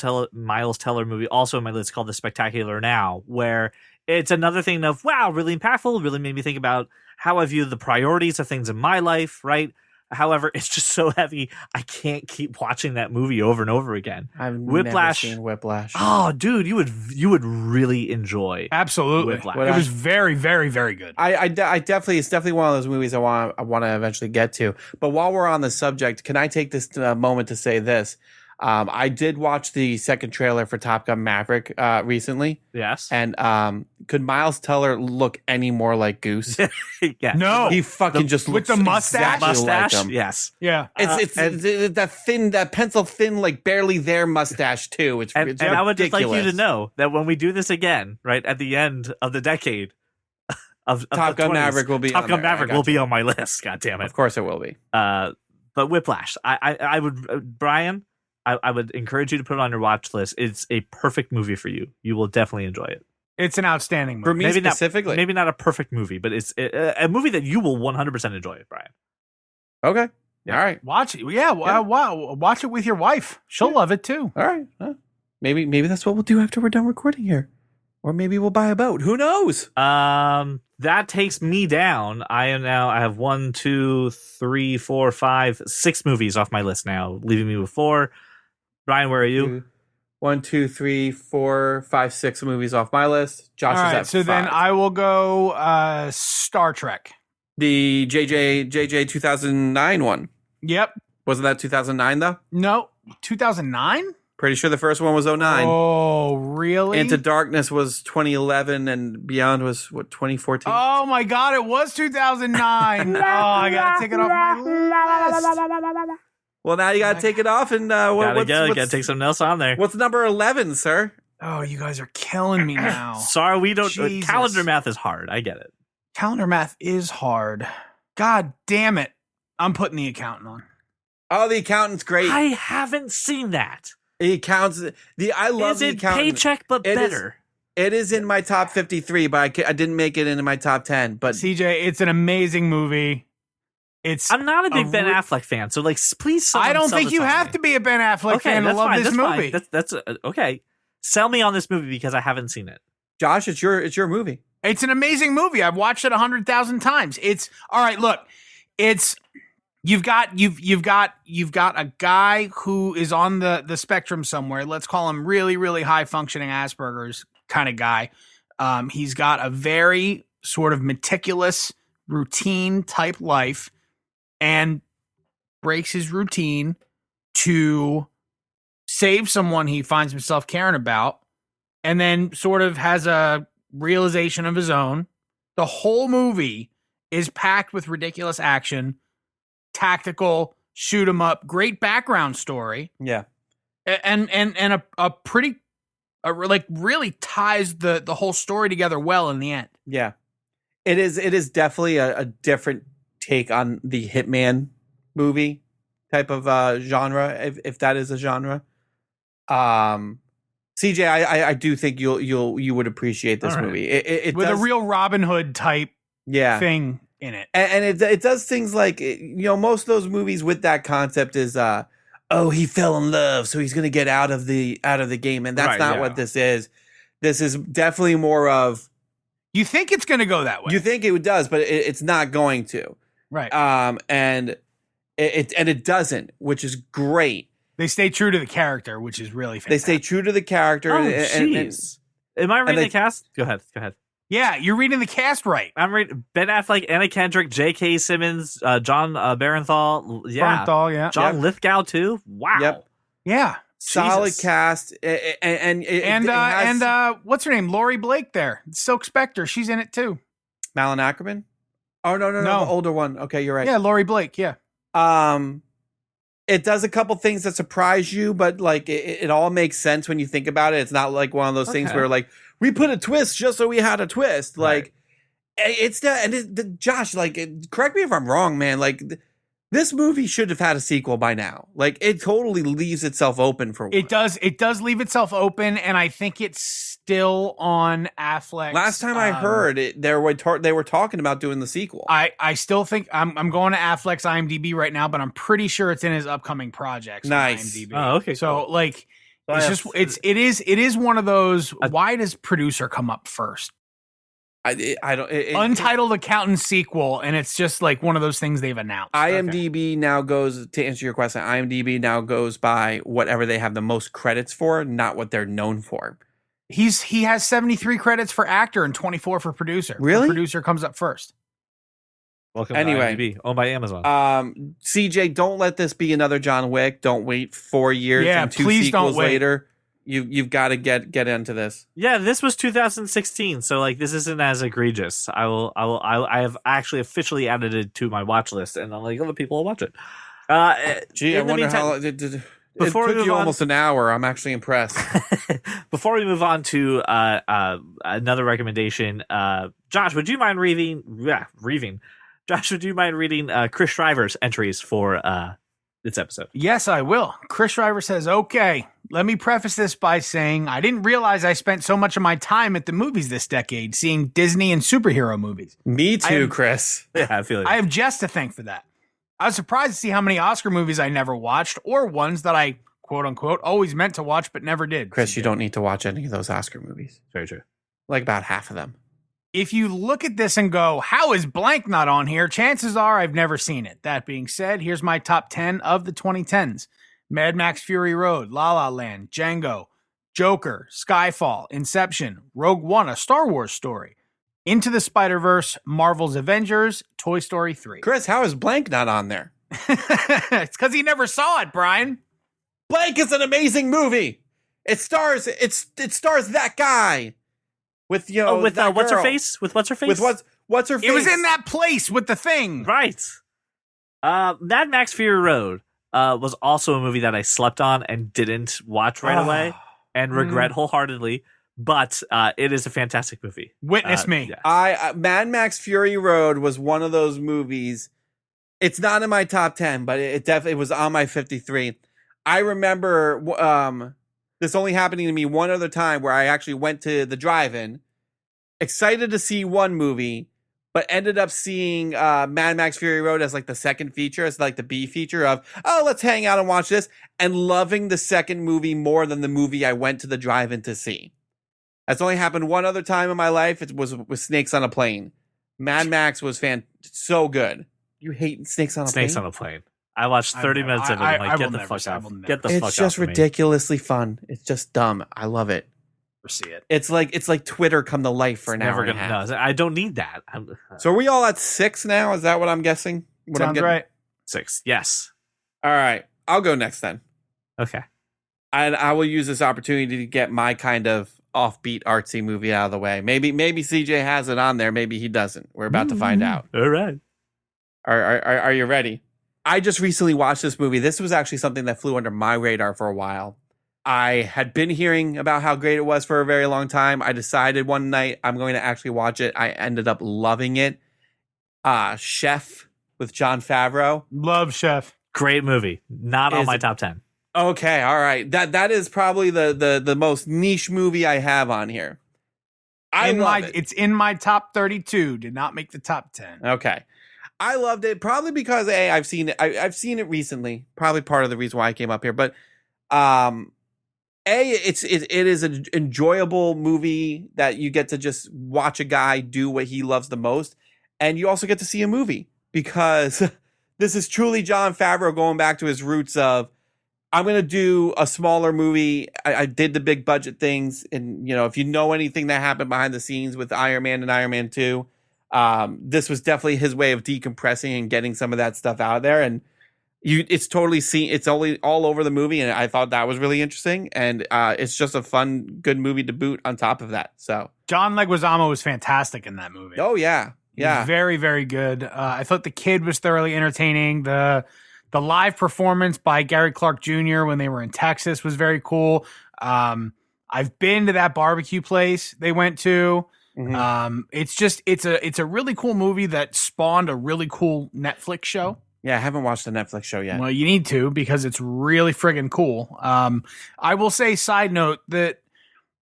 Teller movie also on my list called The Spectacular Now, where it's another thing of, wow, really impactful, really made me think about how I view the priorities of things in my life, right? However, it's just so heavy, I can't keep watching that movie over and over again. I've Whiplash. never seen Whiplash. Oh, dude, you would really enjoy. Absolutely. Whiplash. It was very, very, very good. I definitely, it's definitely one of those movies I want to eventually get to. But while we're on the subject, can I take this moment to say this? I did watch the second trailer for Top Gun Maverick recently, Yes. and could Miles Teller look any more like Goose? Yeah. No. He fucking just with looks the mustache? exactly like Mustache. him. Yes. Yeah. It's that pencil thin, like barely there mustache too. It's And I would just like you to know that when we do this again, right at the end of the decade of Top the Gun 20s, Maverick will be Top on Gun there. I Maverick got will be you. on my list. God damn it. Of course it will be. But Whiplash, I would, Brian, I would encourage you to put it on your watch list. It's a perfect movie for you. You will definitely enjoy it. It's an outstanding movie. For me Maybe specifically. maybe not a perfect movie, but it's a movie that you will 100% enjoy it, Brian. Okay. Yeah. All right. Watch it. Yeah. Wow. Watch it with your wife. She'll love it too. All right. Maybe that's what we'll do after we're done recording here. Or maybe we'll buy a boat. Who knows? That takes me down. I have 1, 2, 3, 4, 5, 6 movies off my list now, leaving me with 4. Brian, where are you? 1, 2, 3, 4, 5, 6 movies off my list. Josh All is right. at So 5. then I will go Star Trek. The JJ 2009 one. Yep. Wasn't that 2009 though? No. 2009? Pretty sure the first one was 09. Oh, really? Into Darkness was 2011 and Beyond was what 2014. Oh my God! It was 2009. Oh, I gotta take it off my list. Well, now you got to take it off and Gotta take something else on there. What's number 11, sir? Oh, you guys are killing me now. Sorry, we don't. Jesus. Calendar math is hard. I get it. Calendar math is hard. God damn it! I'm putting The Accountant on. Oh, The Accountant's great. I haven't seen that. The Accountant's I love Is The it Accountant. Paycheck but It is- better? It is in my top 53, but I didn't make it into my top 10. But CJ, it's an amazing movie. I'm not a big Ben Affleck fan, so please. I don't sell think this you on have me. to be a Ben Affleck fan to that's love fine, this that's fine. movie. That's okay. Sell me on this movie because I haven't seen it. Josh, it's your movie. It's an amazing movie. I've watched it 100,000 times. It's all right. Look, it's you've got a guy who is on the spectrum somewhere. Let's call him really, really high functioning Asperger's kind of guy. He's got a very sort of meticulous routine type life and breaks his routine to save someone he finds himself caring about, and then sort of has a realization of his own. The whole movie is packed with ridiculous action, tactical, shoot 'em up, great background story, Yeah. and a pretty like really ties the whole story together well in the end. Yeah. It is definitely a different take on the Hitman movie type of genre, if that is a genre. CJ, I do think you would appreciate this All right. movie. It With does, a real Robin Hood type thing in it. and it does things like most of those movies with that concept is he fell in love, so he's gonna get out of the game, and that's Right, not yeah. what this is. This is definitely more of You think it's going to go that way. you think it does, but it's not going to. Right. And it doesn't, which is great. They stay true to the character, which is really They fantastic. stay true to the character. Oh, and jeez. Am I reading they- the cast? Go ahead. Yeah, you're reading the cast right. I'm reading Ben Affleck, Anna Kendrick, J.K. Simmons, John Barenthal. Yeah. Bernthal, yeah. John Lithgow, too. Wow. Yep. Yeah. solid Jesus. cast, and it has What's her name? Lori Blake there. Silk Spectre. She's in it too. Malin Ackerman. Oh no, No. the older one. Okay, you're right. Yeah, Lori Blake. Yeah. It does a couple things that surprise you, but like it all makes sense when you think about it. It's not like one of those things Okay. where like we put a twist just so we had a twist. Right. Like it's not. And Josh, like, correct me if I'm wrong, man. Like this movie should have had a sequel by now. Like it totally leaves itself open for one. It does. It does leave itself open, and I think it's still on Affleck. Last time I heard it, they were talking about doing the sequel. I still think I'm going to Affleck's IMDb right now, but I'm pretty sure it's in his upcoming projects. on Nice. IMDb. Oh, okay, So cool. like, So I it's have- just it is one of those. Why does producer come up first? I don't. Untitled Accountant sequel, and it's just like one of those things they've announced. IMDb now goes, to answer your question, IMDb now goes by whatever they have the most credits for, not what they're known for. He has 73 credits for actor and 24 for producer. Really? The producer comes up first. Welcome Anyway. to IMDb, owned by Amazon. CJ, don't let this be another John Wick. Don't wait 4 years and 2 please sequels don't wait. later. You've got to get into this. Yeah, this was 2016, so like this isn't as egregious. I have actually officially added it to my watch list, and I'm like, other people will watch it. Gee, I wonder how it before we took move you on- almost an hour. I'm actually impressed. Before we move on to another recommendation, Josh, would you mind reading? Josh, would you mind reading Chris Shriver's entries for this episode? Yes, I will. Chris Shriver says, okay, let me preface this by saying I didn't realize I spent so much of my time at the movies this decade seeing Disney and superhero movies. Me too, am- Chris. Yeah, I feel I have Jess to thank for that. I was surprised to see how many Oscar movies I never watched or ones that I, quote unquote, always meant to watch but never did. Chris, you don't need to watch any of those Oscar movies. very true. Like about half of them. If you look at this and go, how is blank not on here? Chances are I've never seen it. That being said, here's my top 10 of the 2010s. Mad Max Fury Road, La La Land, Django, Joker, Skyfall, Inception, Rogue One, A Star Wars Story, Into the Spider-Verse, Marvel's Avengers, Toy Story 3. Chris, how is Blank not on there? It's because he never saw it, Brian. Blank is an amazing movie. It stars that guy with With that what's her girl. face? With what's her face? With what's her face? It was in that place with the thing. Right. Mad Max Fury Road was also a movie that I slept on and didn't watch right away and regret wholeheartedly. But it is a fantastic movie. Witness me. Yeah. Mad Max Fury Road was one of those movies. It's not in my top 10, but it definitely was on my 53. I remember this only happening to me one other time where I actually went to the drive-in, excited to see one movie, but ended up seeing Mad Max Fury Road as like the second feature, as like the B feature of, oh, let's hang out and watch this, and loving the second movie more than the movie I went to the drive-in to see. That's only happened one other time in my life. It was with Snakes on a Plane. Mad Max was so good. You hate Snakes on a Plane? Snakes on a Plane. I watched 30 minutes of it. I'm like, get the fuck out. Get the fuck out. It's just of me. ridiculously fun. It's just dumb. I love it. See it. It's like Twitter come to life for an It's hour never and a half. No, I don't need that. So are we all at 6 now? Is that what I'm guessing? What I'm Sounds getting? right. 6. Yes. All right. I'll go next then. Okay. And I will use this opportunity to get my kind of offbeat artsy movie out of the way. Maybe CJ has it on there. Maybe he doesn't. We're about to find out. All right. Are you ready? I just recently watched this movie. This was actually something that flew under my radar for a while. I had been hearing about how great it was for a very long time. I decided one night I'm going to actually watch it. I ended up loving it. Chef with Jon Favreau. Love Chef. Great movie. Not on Is my it- top 10. Okay, all right. That is probably the most niche movie I have on here. I love it. It's in my top 32. Did not make the top 10. Okay. I loved it probably because I've seen it. I've seen it recently. Probably part of the reason why I came up here. But it is an enjoyable movie that you get to just watch a guy do what he loves the most, and you also get to see a movie because this is truly Jon Favreau going back to his roots of, I'm going to do a smaller movie. I did the big budget things, and if you know anything that happened behind the scenes with Iron Man and Iron Man 2. This was definitely his way of decompressing and getting some of that stuff out of there. And it's totally it's only all over the movie. And I thought that was really interesting. And, it's just a fun, good movie to boot on top of that. So John Leguizamo was fantastic in that movie. oh yeah. Yeah. Very, very good. I thought the kid was thoroughly entertaining. The live performance by Gary Clark Jr. when they were in Texas was very cool. I've been to that barbecue place they went to. Mhm. It's a really cool movie that spawned a really cool Netflix show. Yeah. I haven't watched the Netflix show yet. Well, you need to because it's really friggin' cool. I will say, side note, that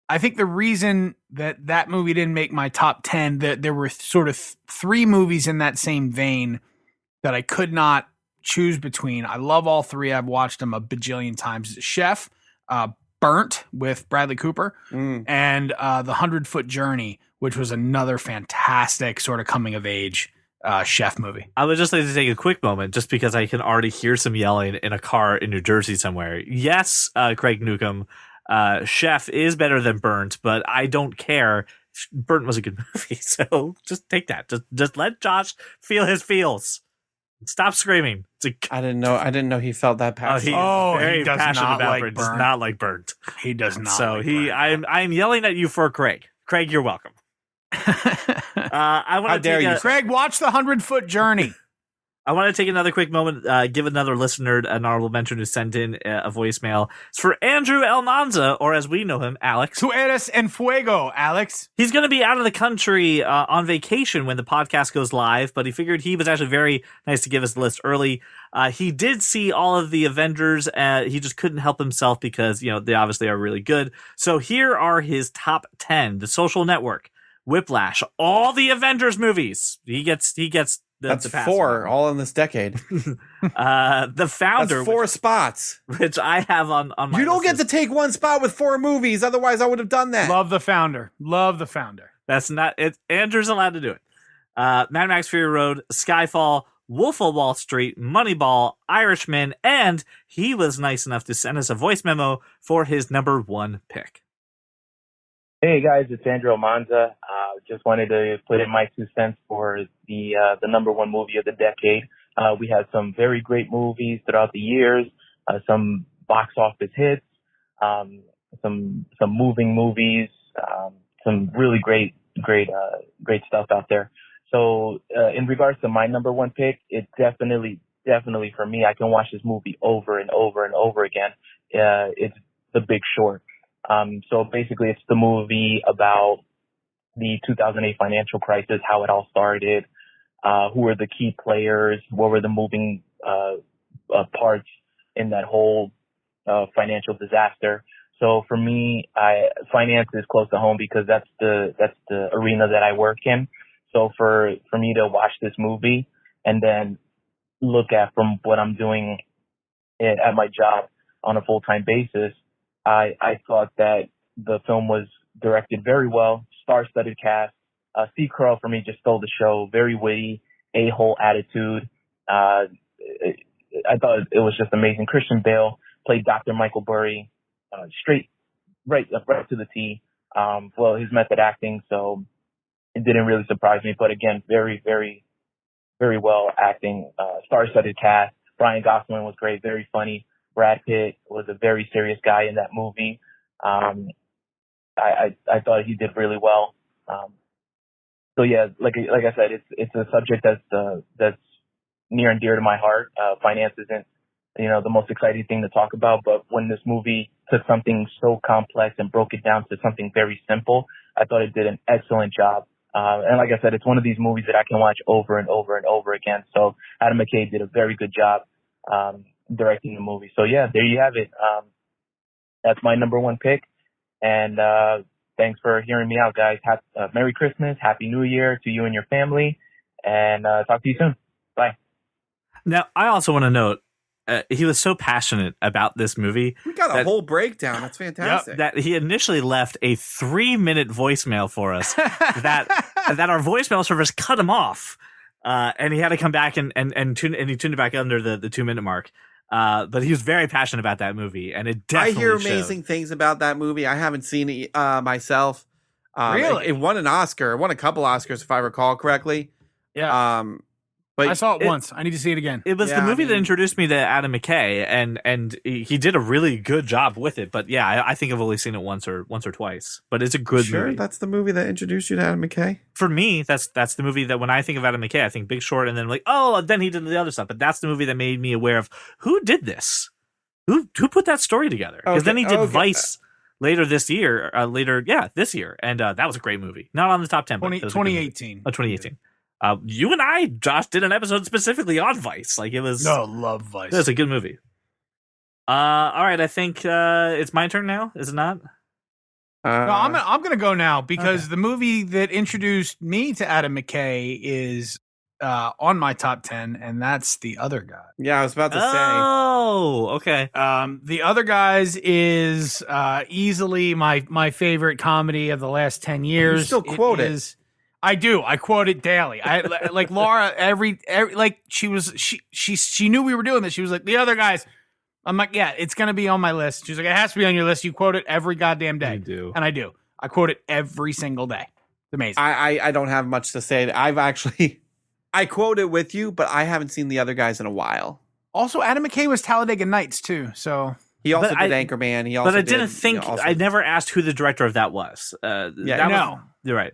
I think the reason that movie didn't make my top 10, that there were sort of 3 movies in that same vein that I could not choose between. I love all 3. I've watched them a bajillion times. Chef, Burnt with Bradley Cooper, Mm. and The 100-Foot Journey, which was another fantastic sort of coming of age chef movie. I would just like to take a quick moment, just because I can already hear some yelling in a car in New Jersey somewhere. Yes, Craig Newcomb, Chef is better than Burnt, but I don't care. Burnt was a good movie, so just take that. Just let Josh feel his feels. Stop screaming. I didn't know he felt that passionate. Very he does passionate not about like Burnt. Does Burnt. not like Burnt. He does not. So like Burnt. I'm yelling at you for Craig. Craig, you're welcome. I want How to dare you, Craig, watch The 100-Foot Journey. I want to take another quick moment, give another listener an honorable mention who sent in a voicemail. It's for Andrew Almanza, or as we know him, Alex. Tu eres en fuego, Alex. He's going to be out of the country on vacation when the podcast goes live, but he figured he was actually very nice to give us the list early. He did see all of the Avengers. He just couldn't help himself because, they obviously are really good. So here are his top 10. The Social Network, Whiplash, all the Avengers movies. He gets That's the pass 4 all in this decade. The Founder, That's 4 spots. which I have on my You don't list get to take one spot with 4 movies. Otherwise, I would have done that. Love The Founder. That's not it. Andrew's allowed to do it. Mad Max Fury Road, Skyfall, Wolf of Wall Street, Moneyball, Irishman, and he was nice enough to send us a voice memo for his number 1 pick. Hey guys, it's Andrew Almanza. Just wanted to put in my 2 cents for the number 1 movie of the decade. We had some very great movies throughout the years, some box office hits, some moving movies, some really great stuff out there. So in regards to my number 1 pick, it's definitely for me. I can watch this movie over and over and over again. It's The Big Short. So basically it's the movie about the 2008 financial crisis, how it all started, who were the key players, what were the moving parts in that whole financial disaster. So for me, finance is close to home because that's the arena that I work in. So for me to watch this movie and then look at from what I'm doing at my job on a full-time basis, I thought that the film was directed very well, star-studded cast. Steve Carell, for me, just stole the show. Very witty, a-hole attitude. I thought it was just amazing. Christian Bale played Dr. Michael Burry, right to the T. Well, his method acting, so it didn't really surprise me. But again, very, very, very well acting. Star-studded cast. Ryan Gosling was great, very funny. Brad Pitt was a very serious guy in that movie. I thought he did really well. So yeah, like I said, it's a subject that's near and dear to my heart. Finance isn't, the most exciting thing to talk about, but when this movie took something so complex and broke it down to something very simple, I thought it did an excellent job. And like I said, it's one of these movies that I can watch over and over and over again. So Adam McKay did a very good job directing the movie. So yeah, there you have it. That's my number 1 pick. And thanks for hearing me out, guys. Merry Christmas, Happy New Year to you and your family, and talk to you soon. Bye. Now, I also want to note, he was so passionate about this movie. We got a whole breakdown. That's fantastic. That he initially left a 3-minute voicemail for us that our voicemail service cut him off. And he had to come back and tuned it back under the 2-minute mark. But he was very passionate about that movie, and it definitely I hear showed. amazing things about that movie. I haven't seen it myself. Really? It won an Oscar. It won a couple Oscars, if I recall correctly. Yeah. But I saw it once. I need to see it again. It was the movie that introduced me to Adam McKay, and he did a really good job with it. But yeah, I think I've only seen it once or twice. But it's a good movie. That's the movie that introduced you to Adam McKay? For me, that's the movie that when I think of Adam McKay, I think Big Short, and then then he did the other stuff. But that's the movie that made me aware of who did this, who put that story together. Because then he did Vice later this year, this year, and that was a great movie. Not on the top 10, but 2018. 2018. You and I, Josh, did an episode specifically on Vice. Like it was. No, love Vice. It's a good movie. All right, I think it's my turn now. Is it not? No, I'm gonna go now because the movie that introduced me to Adam McKay is on my top 10, and that's The Other Guy. Yeah, I was about to say. Oh, okay. The Other Guys is easily my favorite comedy of the last 10 years. You still quote it. Is, I do. I quote it daily. I like Laura every like she knew we were doing this. She was like, The Other Guys. I'm like, yeah, it's going to be on my list. She's like, it has to be on your list. You quote it every goddamn day. I do. And I do. I quote it every single day. It's amazing. I don't have much to say. I quote it with you, but I haven't seen The Other Guys in a while. Also, Adam McKay was Talladega Nights too. So He also But did I- Anchorman. He also But I did, didn't think also- I never asked who the director of that was. no. You're right.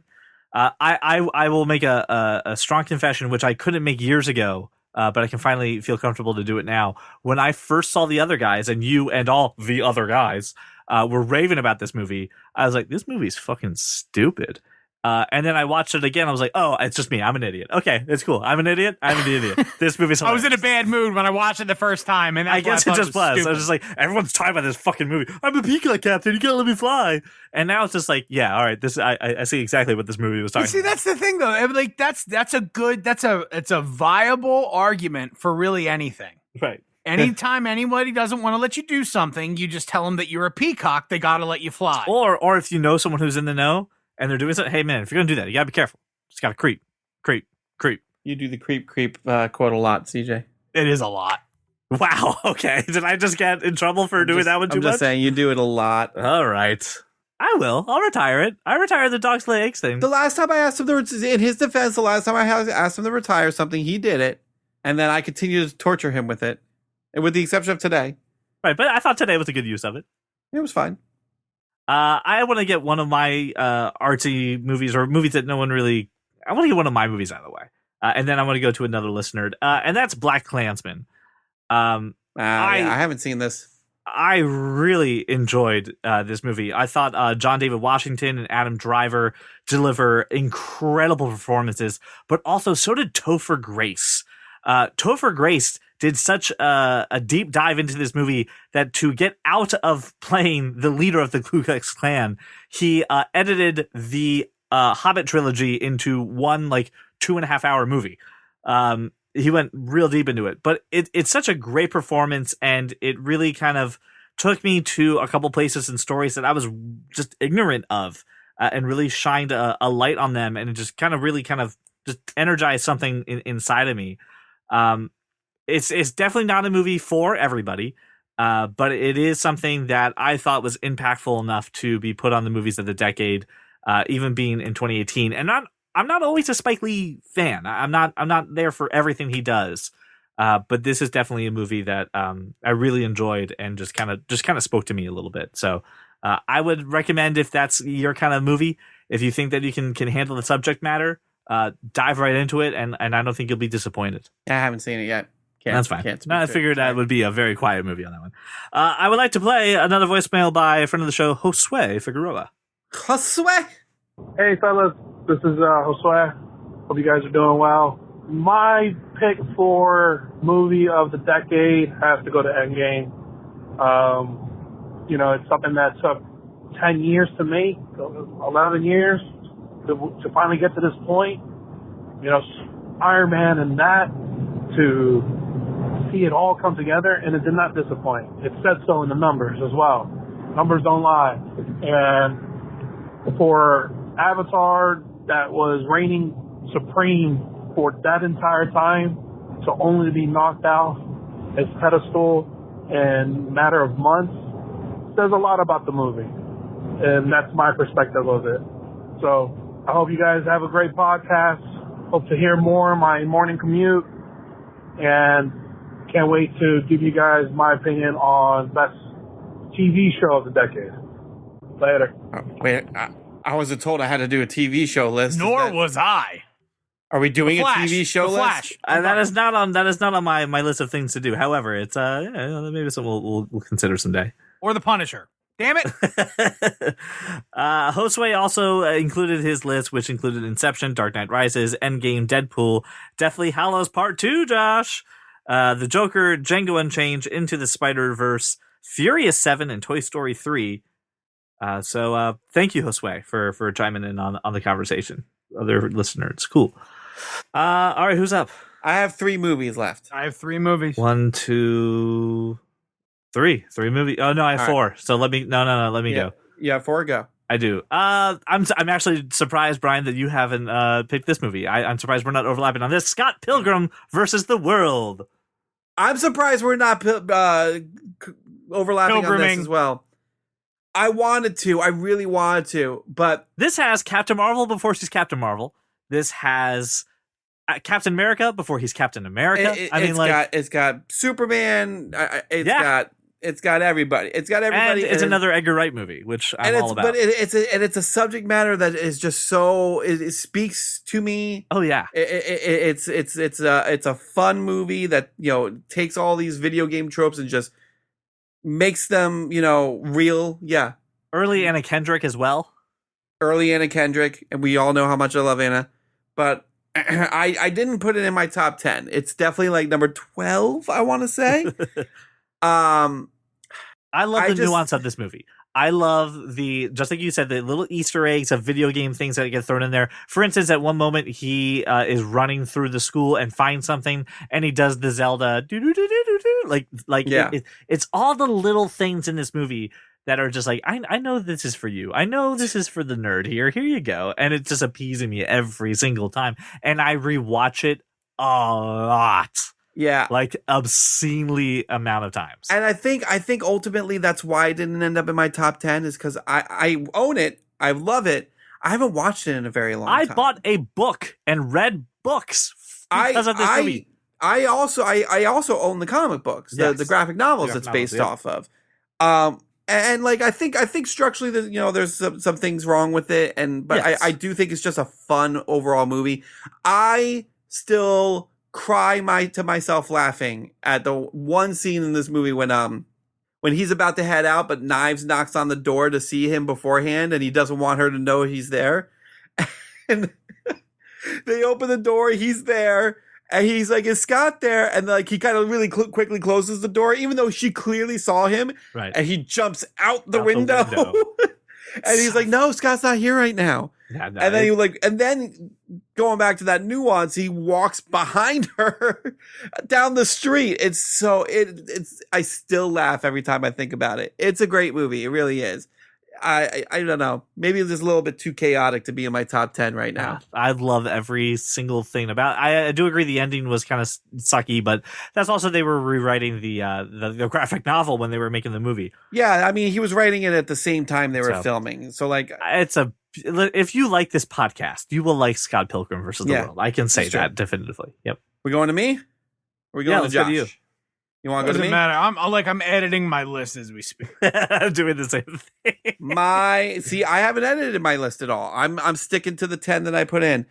I will make a strong confession, which I couldn't make years ago, but I can finally feel comfortable to do it now. When I first saw The Other Guys, and you and all the other guys were raving about this movie, I was like, this movie's fucking stupid. And then I watched it again. I was like, oh, it's just me. I'm an idiot. Okay, it's cool. I'm an idiot. This movie's hilarious. I was in a bad mood when I watched it the first time, and that's I guess why it thought just was. I stupid. was just like, everyone's talking about this fucking movie. I'm a peacock captain. You can't let me fly. And now it's just like, yeah, all right. This I see exactly what this movie was talking. See, that's the thing, though. I mean, like, it's a viable argument for really anything. about. Right. Anytime anybody doesn't want to let you do something, you just tell them that you're a peacock. They got to let you fly. Or if you know someone who's in the know and they're doing something, hey man, if you're gonna do that, you gotta be careful. Just gotta creep. You do the creep quote a lot, CJ. It is a lot. Wow. Okay. Did I just get in trouble for doing that one too I'm just much? saying you do it a lot. All right. I will. I'll retire it. I retire the dogs lay eggs thing. The last time I asked him in his defense, the last time I asked him to retire something, he did it, and then I continued to torture him with it, and with the exception of today, Right, but I thought today was a good use of it. it was fine. I want to get one of my artsy movies or movies that no one really. I want to get one of my movies out of the way, and then I want to go to another listener, and that's Black Klansman. Yeah, I haven't seen this. I really enjoyed this movie. I thought John David Washington and Adam Driver deliver incredible performances, but also so did Topher Grace. Topher Grace did such a deep dive into this movie that to get out of playing the leader of the Ku Klux Klan, he edited the Hobbit trilogy into one 2.5 hour movie. He went real deep into it, but it's such a great performance, and it really kind of took me to a couple places and stories that I was just ignorant of, and really shined a light on them, and it just really just energized something inside of me. It's definitely not a movie for everybody, but it is something that I thought was impactful enough to be put on the movies of the decade, even being in 2018. And I'm not always a Spike Lee fan. I'm not there for everything he does. But this is definitely a movie that I really enjoyed and just kind of spoke to me a little bit. So I would recommend, if that's your kind of movie, if you think that you can handle the subject matter, dive right into it, and I don't think you'll be disappointed. I haven't seen it yet. That's fine. No, I figured that would be a very quiet movie on that one. I would like to play another voicemail by a friend of the show, Josue Figueroa. Josue. Hey, fellas. This is Josue. Hope you guys are doing well. My pick for movie of the decade has to go to Endgame. It's something that took 10 years to make, 11 years to finally get to this point. Iron Man and that, to see it all come together, and it did not disappoint. It said so in the numbers as well. Numbers don't lie. And for Avatar, that was reigning supreme for that entire time, to only be knocked off its pedestal in a matter of months, says a lot about the movie. And that's my perspective of it. So I hope you guys have a great podcast. Hope to hear more on my morning commute. And can't wait to give you guys my opinion on best TV show of the decade. Later. Wait, I wasn't told I had to do a TV show list. Nor was I. Are we doing a Flash. TV show The list? Flash. That is not on my list of things to do. However, it's maybe something we'll consider someday. Or The Punisher. Damn it. Josue also included his list, which included Inception, Dark Knight Rises, Endgame, Deadpool, Deathly Hallows Part 2, Josh, The Joker, Django Unchained, Into the Spider-Verse, Furious 7, and Toy Story 3. So thank you, Josue, for chiming in on the conversation. Other listeners. Cool. All right, who's up? I have 3 movies left. I have 3 movies. 1, 2, 3. 3 movies. Oh no, I have All right. 4. So let me. No. Let me Yeah. go. Yeah, 4 go. I do. I'm actually surprised, Brian, that you haven't picked this movie. I'm surprised we're not overlapping on this. Scott Pilgrim versus the World. I'm surprised we're not overlapping on this as well. I wanted to. I really wanted to, but This has Captain Marvel before she's Captain Marvel. This has Captain America before he's Captain America. it's got Superman. It's got everybody. It's got everybody. And it's another Edgar Wright movie, which I'm all about. But it's a subject matter that is just so it speaks to me. Oh yeah, it's a fun movie that takes all these video game tropes and just makes them real. Yeah, early Anna Kendrick as well. Early Anna Kendrick, and we all know how much I love Anna, but I didn't put it in my top 10. It's definitely like number 12, I want to say. I love the nuance of this movie. I love just like you said, the little Easter eggs of video game things that get thrown in there. For instance, at one moment he is running through the school and finds something, and he does the Zelda it's all the little things in this movie that are just like, I know this is for you. I know this is for the nerd here. Here you go. And it's just appeasing me every single time. And I rewatch it a lot. Yeah. Like obscenely amount of times. And I think ultimately that's why it didn't end up in my top 10 is because I own it. I love it. I haven't watched it in a very long time. I bought a book and read books because of this movie. I also own the comic books, the graphic novels it's based off of. And like I think structurally there's some things wrong with it, but yes. I do think it's just a fun overall movie. I still cry to myself laughing at the one scene in this movie when he's about to head out, but Knives knocks on the door to see him beforehand, and he doesn't want her to know he's there. And they open the door, he's there, and he's like, "Is Scott there?" And like he kind of really quickly closes the door, even though she clearly saw him. Right. And he jumps out the window. And he's like, "No, Scott's not here right now." Yeah, no, and then going back to that nuance, he walks behind her down the street. I still laugh every time I think about it. It's a great movie. It really is. I don't know. Maybe it's just a little bit too chaotic to be in my top 10 right now. I love every single thing about it. I do agree the ending was kind of sucky, but that's also they were rewriting the graphic novel when they were making the movie. Yeah, I mean, he was writing it at the same time they were filming. So like if you like this podcast, you will like Scott Pilgrim versus the World. I can say that definitively. Yep. We're going to me? Or are we going to Josh? Go to you. You want to go to me? Doesn't matter. I'm editing my list as we speak. I'm doing the same thing. I haven't edited my list at all. I'm sticking to the 10 that I put in.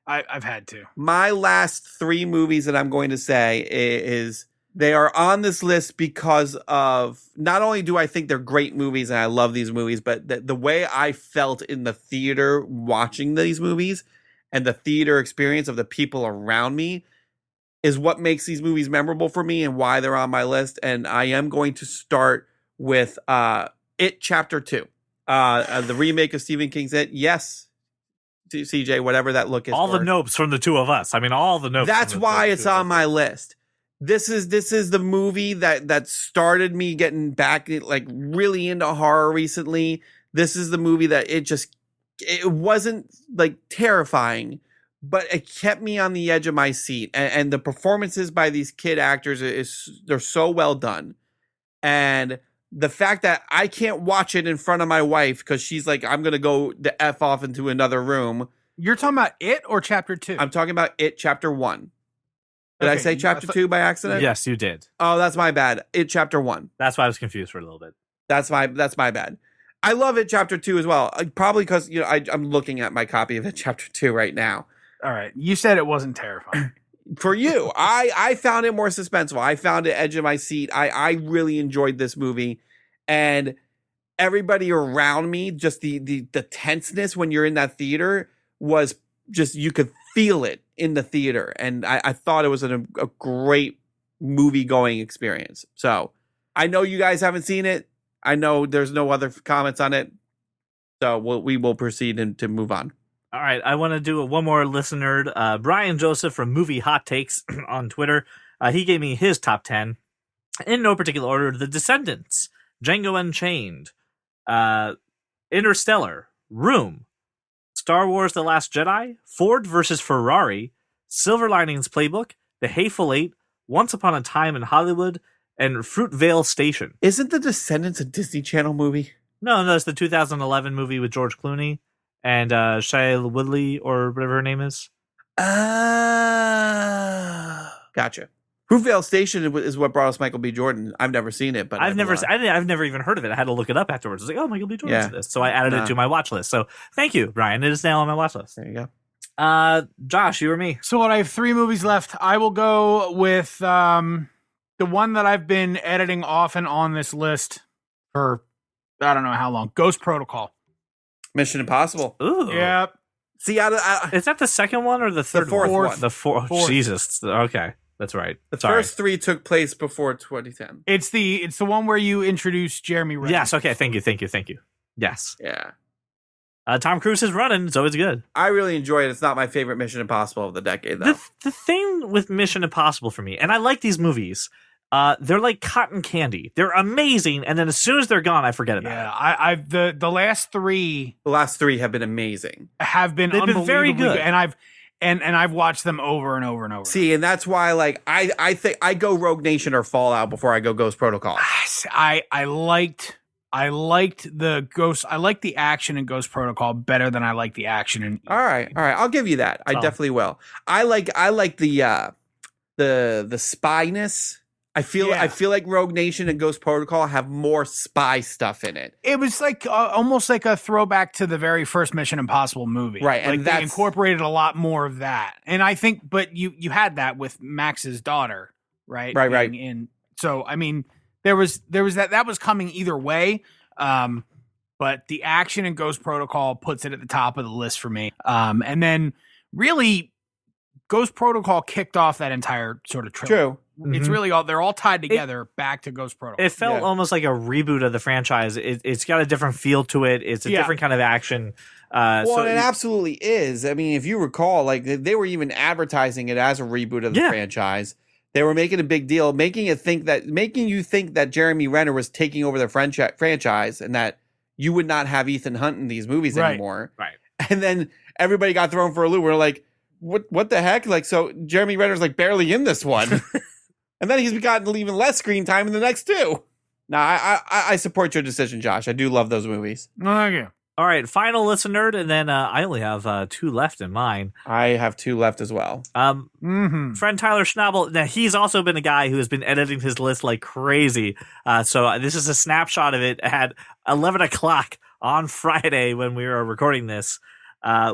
I've had to. My last 3 movies that I'm going to say is they are on this list because of not only do I think they're great movies and I love these movies, but the way I felt in the theater watching these movies and the theater experience of the people around me is what makes these movies memorable for me and why they're on my list. And I am going to start with It Chapter 2, the remake of Stephen King's It. Yes, CJ, whatever that look is. All the nopes from the two of us. I mean, all the nopes. That's why it's on my list. This is the movie that started me getting back like really into horror recently. This is the movie that it wasn't like terrifying, but it kept me on the edge of my seat. And the performances by these kid actors they're so well done. And the fact that I can't watch it in front of my wife because she's like, I'm going to go the F off into another room. You're talking about It or Chapter 2? I'm talking about It Chapter 1. Did I say Chapter 2 by accident? Yes, you did. Oh, that's my bad. It Chapter 1. That's why I was confused for a little bit. That's my bad. I love It Chapter 2 as well. Probably because I'm looking at my copy of It Chapter 2 right now. All right. You said it wasn't terrifying. For you, I found it more suspenseful. I found it edge of my seat. I really enjoyed this movie, and everybody around me, just the tenseness when you're in that theater was just, you could feel it in the theater, and I thought it was a great movie going experience. So I know you guys haven't seen it. I know there's no other comments on it, so we will proceed to move on. All right, I want to do one more listener. Brian Joseph from Movie Hot Takes on Twitter. He gave me his top 10 in no particular order: The Descendants, Django Unchained, Interstellar, Room, Star Wars: The Last Jedi, Ford versus Ferrari, Silver Linings Playbook, The Hateful Eight, Once Upon a Time in Hollywood, and Fruitvale Station. Isn't The Descendants a Disney Channel movie? No, it's the 2011 movie with George Clooney and Shia Woodley, or whatever her name is. Gotcha. Fruitvale Station is what brought us Michael B. Jordan. I've never seen it, but I've never even heard of it. I had to look it up afterwards. I was like, oh, Michael B. Jordan's in this. So I added it to my watch list. So thank you, Brian. It is now on my watch list. There you go. Josh, you or me? So I have 3 movies left. I will go with the one that I've been editing off and on this list for I don't know how long. Ghost Protocol. Mission Impossible. Ooh. Yep. See, Is that the second one or the third fourth one? one. The fourth. Fourth. Jesus. Okay. That's right. the first 3 took place before 2010. It's the one where you introduce Jeremy Renner. Yes. Okay. Thank you. Yes. Yeah. Tom Cruise is running. It's always good. I really enjoy it. It's not my favorite Mission Impossible of the decade, though. The thing with Mission Impossible for me, and I like these movies, they're like cotton candy. They're amazing, and then as soon as they're gone, I forget about it. Yeah, the last 3 The last 3 have been amazing. have been They've been unbelievably very good. and I've watched them over and over and over. See, and that's why, like, I think I go Rogue Nation or Fallout before I go Ghost Protocol. I liked the action in Ghost Protocol better than I like the action in. All right, I'll give you that. I Oh. definitely will. I like the spyness. I feel like Rogue Nation and Ghost Protocol have more spy stuff in it. It was like almost like a throwback to the very first Mission Impossible movie, Right, and Like they that's- incorporated a lot more of that, and I think, but you had that with Max's daughter, right? Right. And so I mean, there was that was coming either way, but the action in Ghost Protocol puts it at the top of the list for me, and then really, Ghost Protocol kicked off that entire sort of trilogy. True. It's really they're all tied together back to Ghost Protocol. It felt almost like a reboot of the franchise. It's got a different feel to it. It's a different kind of action. Well, it absolutely is. I mean, if you recall, like they were even advertising it as a reboot of the franchise. They were making a big deal, making you think that Jeremy Renner was taking over the franchise and that you would not have Ethan Hunt in these movies anymore. Right. And then everybody got thrown for a loop. We're like, what the heck? Like, so Jeremy Renner's like barely in this one. And then he's gotten even less screen time in the next 2. Now, I support your decision, Josh. I do love those movies. Thank you. All right, final listener, and then I only have 2 left in mine. I have 2 left as well. Friend Tyler Schnabel. Now, he's also been a guy who has been editing his list like crazy. So this is a snapshot of it at 11 o'clock on Friday when we are recording this.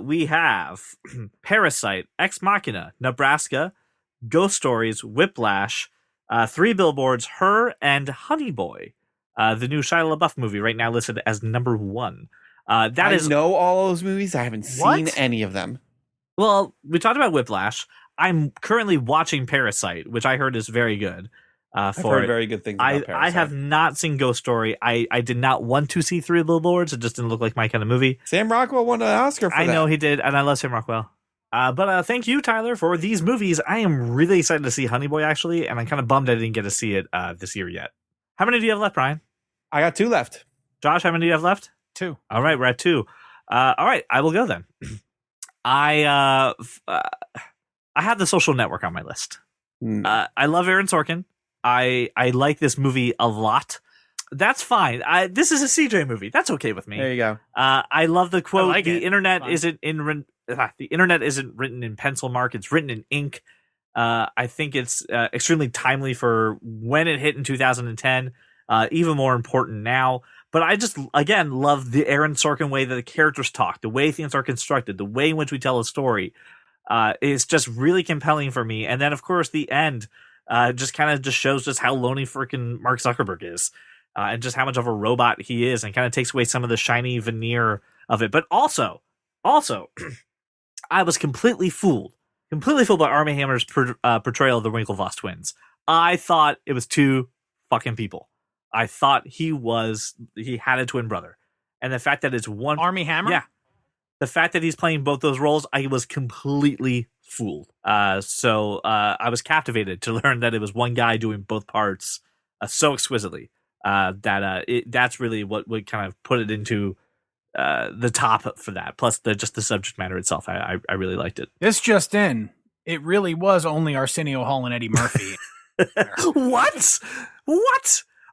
We have Parasite, Ex Machina, Nebraska, Ghost Stories, Whiplash, 3 Billboards, Her, and Honey Boy, the new Shia LaBeouf movie, right now listed as number 1. I know all those movies. I haven't seen any of them. Well, we talked about Whiplash. I'm currently watching Parasite, which I heard is very good. I've heard very good things about Parasite. I have not seen Ghost Story. I did not want to see 3 Billboards. It just didn't look like my kind of movie. Sam Rockwell won an Oscar for that. I know he did, and I love Sam Rockwell. But thank you, Tyler, for these movies. I am really excited to see Honey Boy, actually, and I'm kind of bummed I didn't get to see it this year yet. How many do you have left, Brian? I got 2 left. Josh, how many do you have left? 2. All right, we're at 2. All right, I will go then. I have The Social Network on my list. I love Aaron Sorkin. I like this movie a lot. That's fine. This is a CJ movie. That's okay with me. There you go. I love the quote. like the it. internet Fine. isn't written in pencil mark. It's written in ink. I think it's extremely timely for when it hit in 2010. Even more important now. But I just, again, love the Aaron Sorkin way that the characters talk, the way things are constructed, the way in which we tell a story. It's just really compelling for me. And then, of course, the end just kind of just shows just how lonely freaking Mark Zuckerberg is. And just how much of a robot he is, and kind of takes away some of the shiny veneer of it. But also, I was completely fooled by Armie Hammer's portrayal of the Winklevoss twins. I thought it was 2 fucking people. I thought he had a twin brother, and the fact that it's one Armie Hammer. Yeah, the fact that he's playing both those roles, I was completely fooled. So I was captivated to learn that it was one guy doing both parts so exquisitely. That's really what would kind of put it into the top for that. Plus just the subject matter itself, I really liked it. This just in, it really was only Arsenio Hall and Eddie Murphy. What?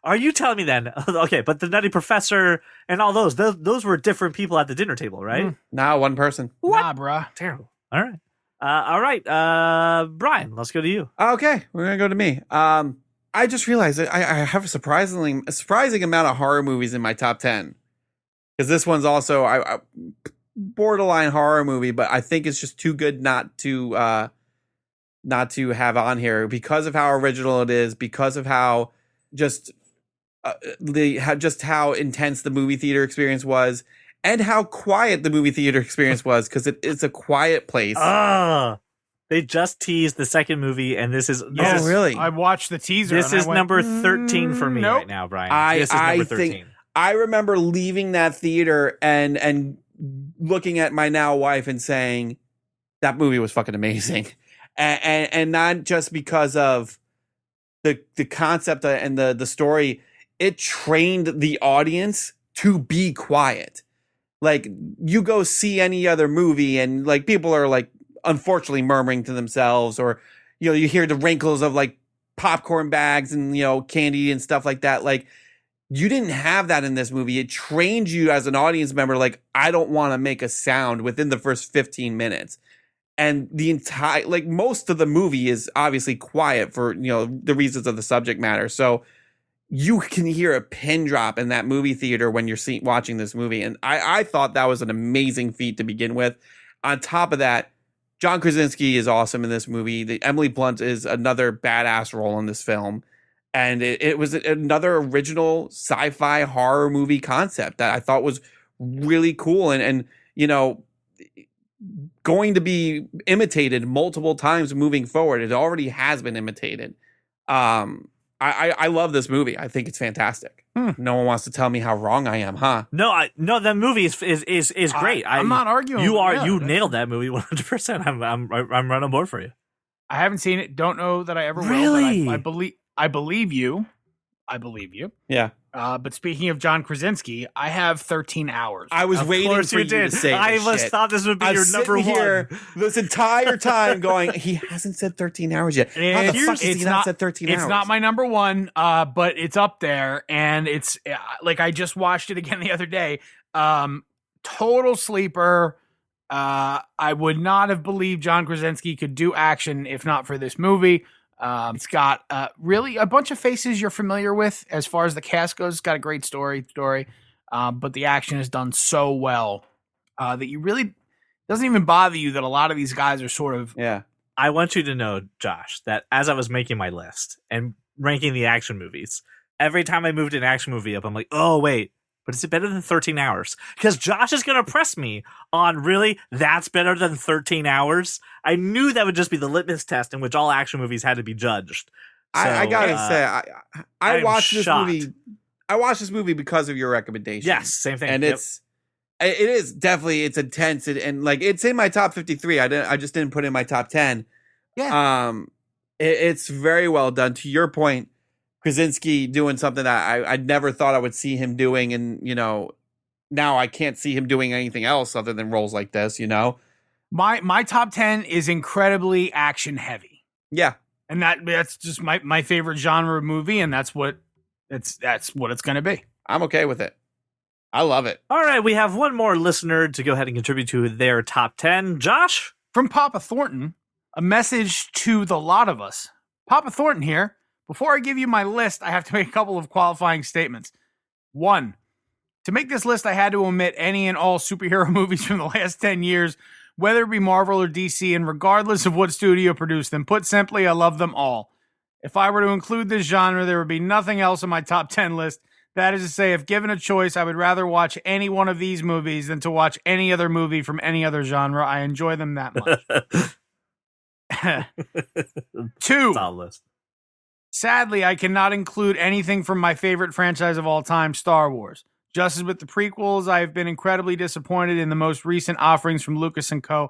Are you telling me then? Okay, but the Nutty Professor and all those were different people at the dinner table, right? Nah, one person. What? Nah, bruh. Terrible. All right. Brian, let's go to you. Okay, we're gonna go to me. I just realized that I have a surprising amount of horror movies in my top 10. Because this one's also a borderline horror movie, but I think it's just too good not to have on here because of how original it is, because of how just how intense the movie theater experience was, and how quiet the movie theater experience was, because it's a quiet place. They just teased the second movie, and this is really? I watched the teaser. This is number 13 for me nope. right now, Brian. This is number 13. I remember leaving that theater and looking at my now wife and saying that movie was fucking amazing, and not just because of the concept and the story. It trained the audience to be quiet. Like, you go see any other movie and like people are like unfortunately murmuring to themselves, or you hear the wrinkles of like popcorn bags and candy and stuff like that. Like, you didn't have that in this movie. It trained you as an audience member, like, I don't want to make a sound within the first 15 minutes. And the entire, like, most of the movie is obviously quiet for, the reasons of the subject matter. So you can hear a pin drop in that movie theater when you're watching this movie. And I thought that was an amazing feat to begin with. On top of that, John Krasinski is awesome in this movie. Emily Blunt is another badass role in this film. And it was another original sci-fi horror movie concept that I thought was really cool and going to be imitated multiple times moving forward. It already has been imitated. I love this movie. I think it's fantastic. No one wants to tell me how wrong I am, huh? No, that movie is great. I'm not arguing. You nailed that movie 100%. I'm right on board for you. I haven't seen it. Don't know that I ever will. Really? But I believe you. Yeah. But speaking of John Krasinski, I have 13 hours. I was waiting for you to say this shit. Thought this would be your number here one. This entire time going, he hasn't said 13 hours yet. How the fuck has he not said 13 hours? It's not my number one, but it's up there. And it's like, I just watched it again the other day. Total sleeper. I would not have believed John Krasinski could do action if not for this movie. It's got really a bunch of faces you're familiar with as far as the cast goes. It's got a great story, but the action is done so well that you really doesn't even bother you that a lot of these guys are sort of. Yeah. I want you to know, Josh, that as I was making my list and ranking the action movies, every time I moved an action movie up, I'm like, oh, wait, but is it better than 13 hours? Because Josh is going to press me on, really, that's better than 13 hours? I knew that would just be the litmus test in which all action movies had to be judged. So, I gotta say, I watched this movie. I watched this movie because of your recommendation. Yes, same thing. And it is definitely, it's intense and like it's in my top 53. I just didn't put it in my top 10. Yeah. It's very well done. To your point, Krasinski doing something that I never thought I would see him doing, and now I can't see him doing anything else other than roles like this. My top 10 is incredibly action heavy. Yeah, and that's just my favorite genre of movie, and that's what it's going to be. I'm okay with it. I love it. All right, we have one more listener to go ahead and contribute to their top 10. Josh? From Papa Thornton, a message to the lot of us. Papa Thornton here. Before I give you my list, I have to make a couple of qualifying statements. 1, to make this list, I had to omit any and all superhero movies from the last 10 years, whether it be Marvel or DC, and regardless of what studio produced them. Put simply, I love them all. If I were to include this genre, there would be nothing else on my top 10 list. That is to say, if given a choice, I would rather watch any one of these movies than to watch any other movie from any other genre. I enjoy them that much. 2, Solid list. Sadly, I cannot include anything from my favorite franchise of all time, Star Wars. Just as with the prequels, I have been incredibly disappointed in the most recent offerings from Lucas and Co.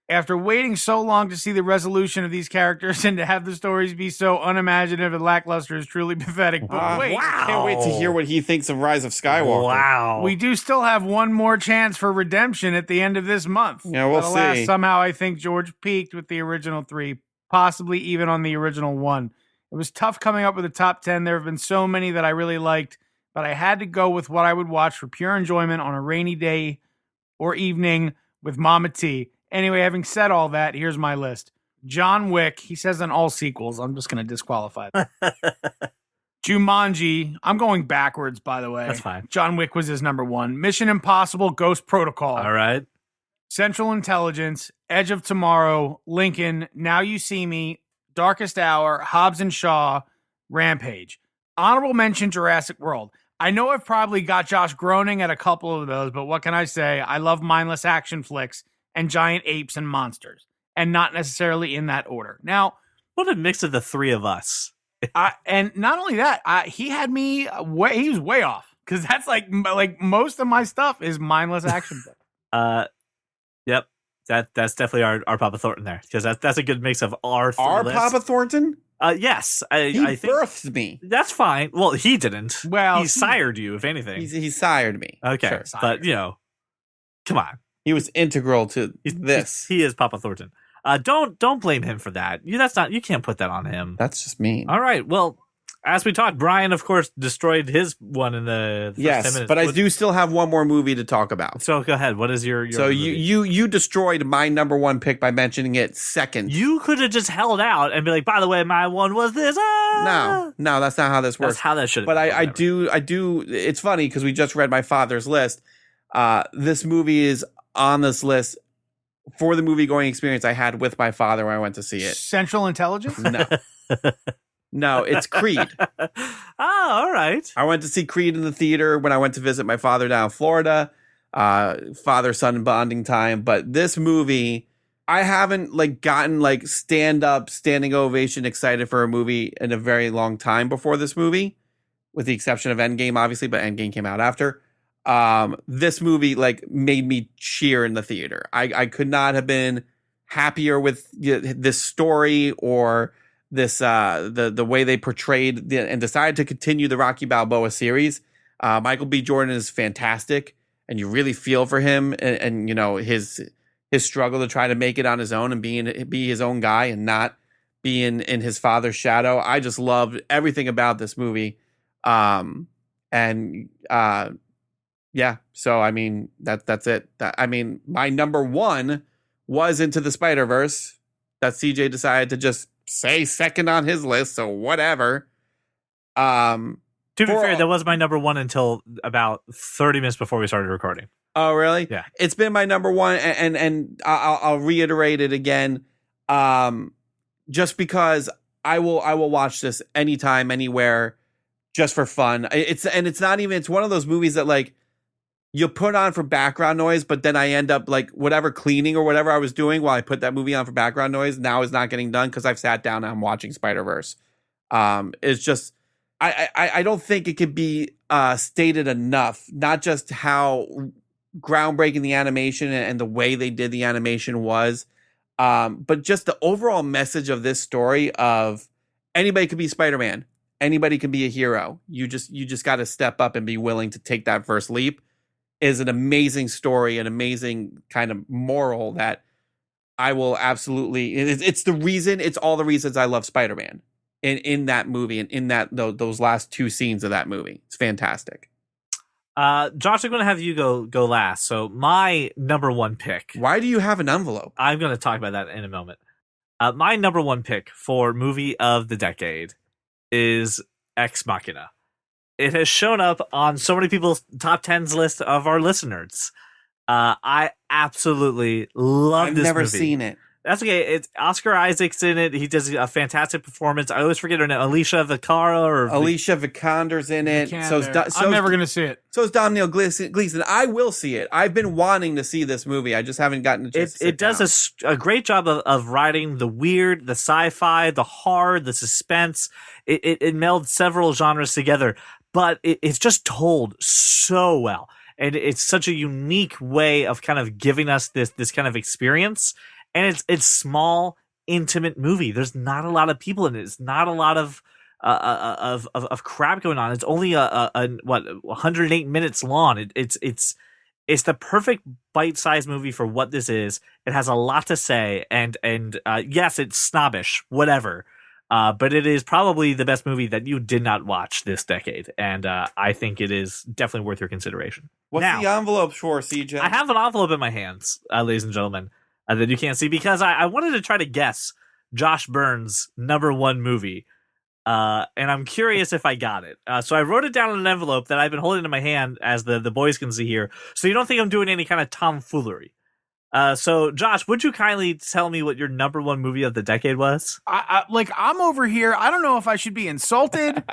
After waiting so long to see the resolution of these characters and to have the stories be so unimaginative and lackluster is truly pathetic. But wait, Can't wait to hear what he thinks of Rise of Skywalker. Wow. we do still have one more chance for redemption at the end of this month. Yeah, we'll But alas, see. somehow I think George peaked with the original 3, possibly even on the original 1. It was tough coming up with a top 10. There have been so many that I really liked, but I had to go with what I would watch for pure enjoyment on a rainy day or evening with Mama T. Anyway, having said all that, here's my list. John Wick, he says in all sequels. I'm just going to disqualify that. Jumanji, I'm going backwards, by the way. That's fine. John Wick was his number 1. Mission Impossible, Ghost Protocol. All right. Central Intelligence, Edge of Tomorrow, Lincoln, Now You See Me, Darkest Hour, Hobbs and Shaw, Rampage. Honorable mention, Jurassic World. I know I've probably got Josh groaning at a couple of those, but what can I say? I love mindless action flicks and giant apes and monsters, and not necessarily in that order. Now, What a mix of the three of us. and not only that, he had me he was way off, because that's like most of my stuff is mindless action flicks. Yep. That's definitely our Papa Thornton there, because that's a good mix of our three Our lists. Papa Thornton? Yes, He I think birthed me. that's fine. Well, he didn't. Well, he sired you, if anything. He sired me. Okay, Sure. but come on. He was integral to this. He is Papa Thornton. Don't blame him for that. You can't put that on him. That's just mean. All right. Well, as we talked, Brian, of course, destroyed his one in the first 10 Yes, minutes. but I do still have one more movie to talk about. So go ahead. What is your So movie? you destroyed my number 1 pick by mentioning it second. You could have just held out and be like, by the way, my one was this. No, that's not how this works. That's how that should have But been. I do. It's funny because we just read my father's list. This movie is on this list for the movie going experience I had with my father when I went to see it. Central Intelligence? No, it's Creed. All right. I went to see Creed in the theater when I went to visit my father down in Florida. Father-son bonding time. But this movie, I haven't gotten standing ovation excited for a movie in a very long time before this movie, with the exception of Endgame, obviously, but Endgame came out after. This movie made me cheer in the theater. I could not have been happier with this story or this the way they portrayed and decided to continue the Rocky Balboa series. Michael B. Jordan is fantastic, and you really feel for him and his struggle to try to make it on his own and be his own guy and not be in his father's shadow. I just loved everything about this movie. Yeah, so I mean that's it. My number 1 was Into the Spider-Verse that CJ decided to just say second on his list, so whatever. To be fair, that was my number 1 until about 30 minutes before we started recording. Oh, really? Yeah. It's been my number 1, and I'll reiterate it again, just because I will watch this anytime, anywhere, just for fun. It's one of those movies that you put on for background noise, but then I end up whatever cleaning or whatever I was doing while I put that movie on for background noise now is not getting done because I've sat down and I'm watching Spider-Verse. It's just I don't think it could be stated enough, not just how groundbreaking the animation and the way they did the animation was, but just the overall message of this story of anybody could be Spider-Man, anybody can be a hero. You just got to step up and be willing to take that first leap. Is an amazing story, an amazing kind of moral that I will absolutely. It's all the reasons I love Spider-Man in that movie and in those last 2 scenes of that movie. It's fantastic. Josh, I'm going to have you go last. So my number 1 pick. Why do you have an envelope? I'm going to talk about that in a moment. My number 1 pick for movie of the decade is Ex Machina. It has shown up on so many people's top 10s list of our listeners. I absolutely love this movie. I've never seen it. That's okay. It's Oscar Isaac's in it. He does a fantastic performance. I always forget her name. Alicia Vikander's in it. I'm never going to see it. So is Domhnall Gleeson. I will see it. I've been wanting to see this movie. I just haven't gotten a chance to sit It does a great job of writing the weird, the sci-fi, the horror, the suspense. It melds several genres together. but it's just told so well. And it's such a unique way of kind of giving us this kind of experience. And it's small, intimate movie. There's not a lot of people in it. It's not a lot of crap going on. It's only a 108 minutes long. It's the perfect bite-sized movie for what this is. It has a lot to say, and yes, it's snobbish, whatever. But it is probably the best movie that you did not watch this decade, and I think it is definitely worth your consideration. What's Now, the envelope for, CJ? I have an envelope in my hands, ladies and gentlemen, that you can't see because I wanted to try to guess Josh Burns' number one movie. And I'm curious if I got it. So I wrote it down in an envelope that I've been holding in my hand, as the boys can see here. So you don't think I'm doing any kind of tomfoolery. So Josh, would you kindly tell me what your number one movie of the decade was? I'm over here. I don't know if I should be insulted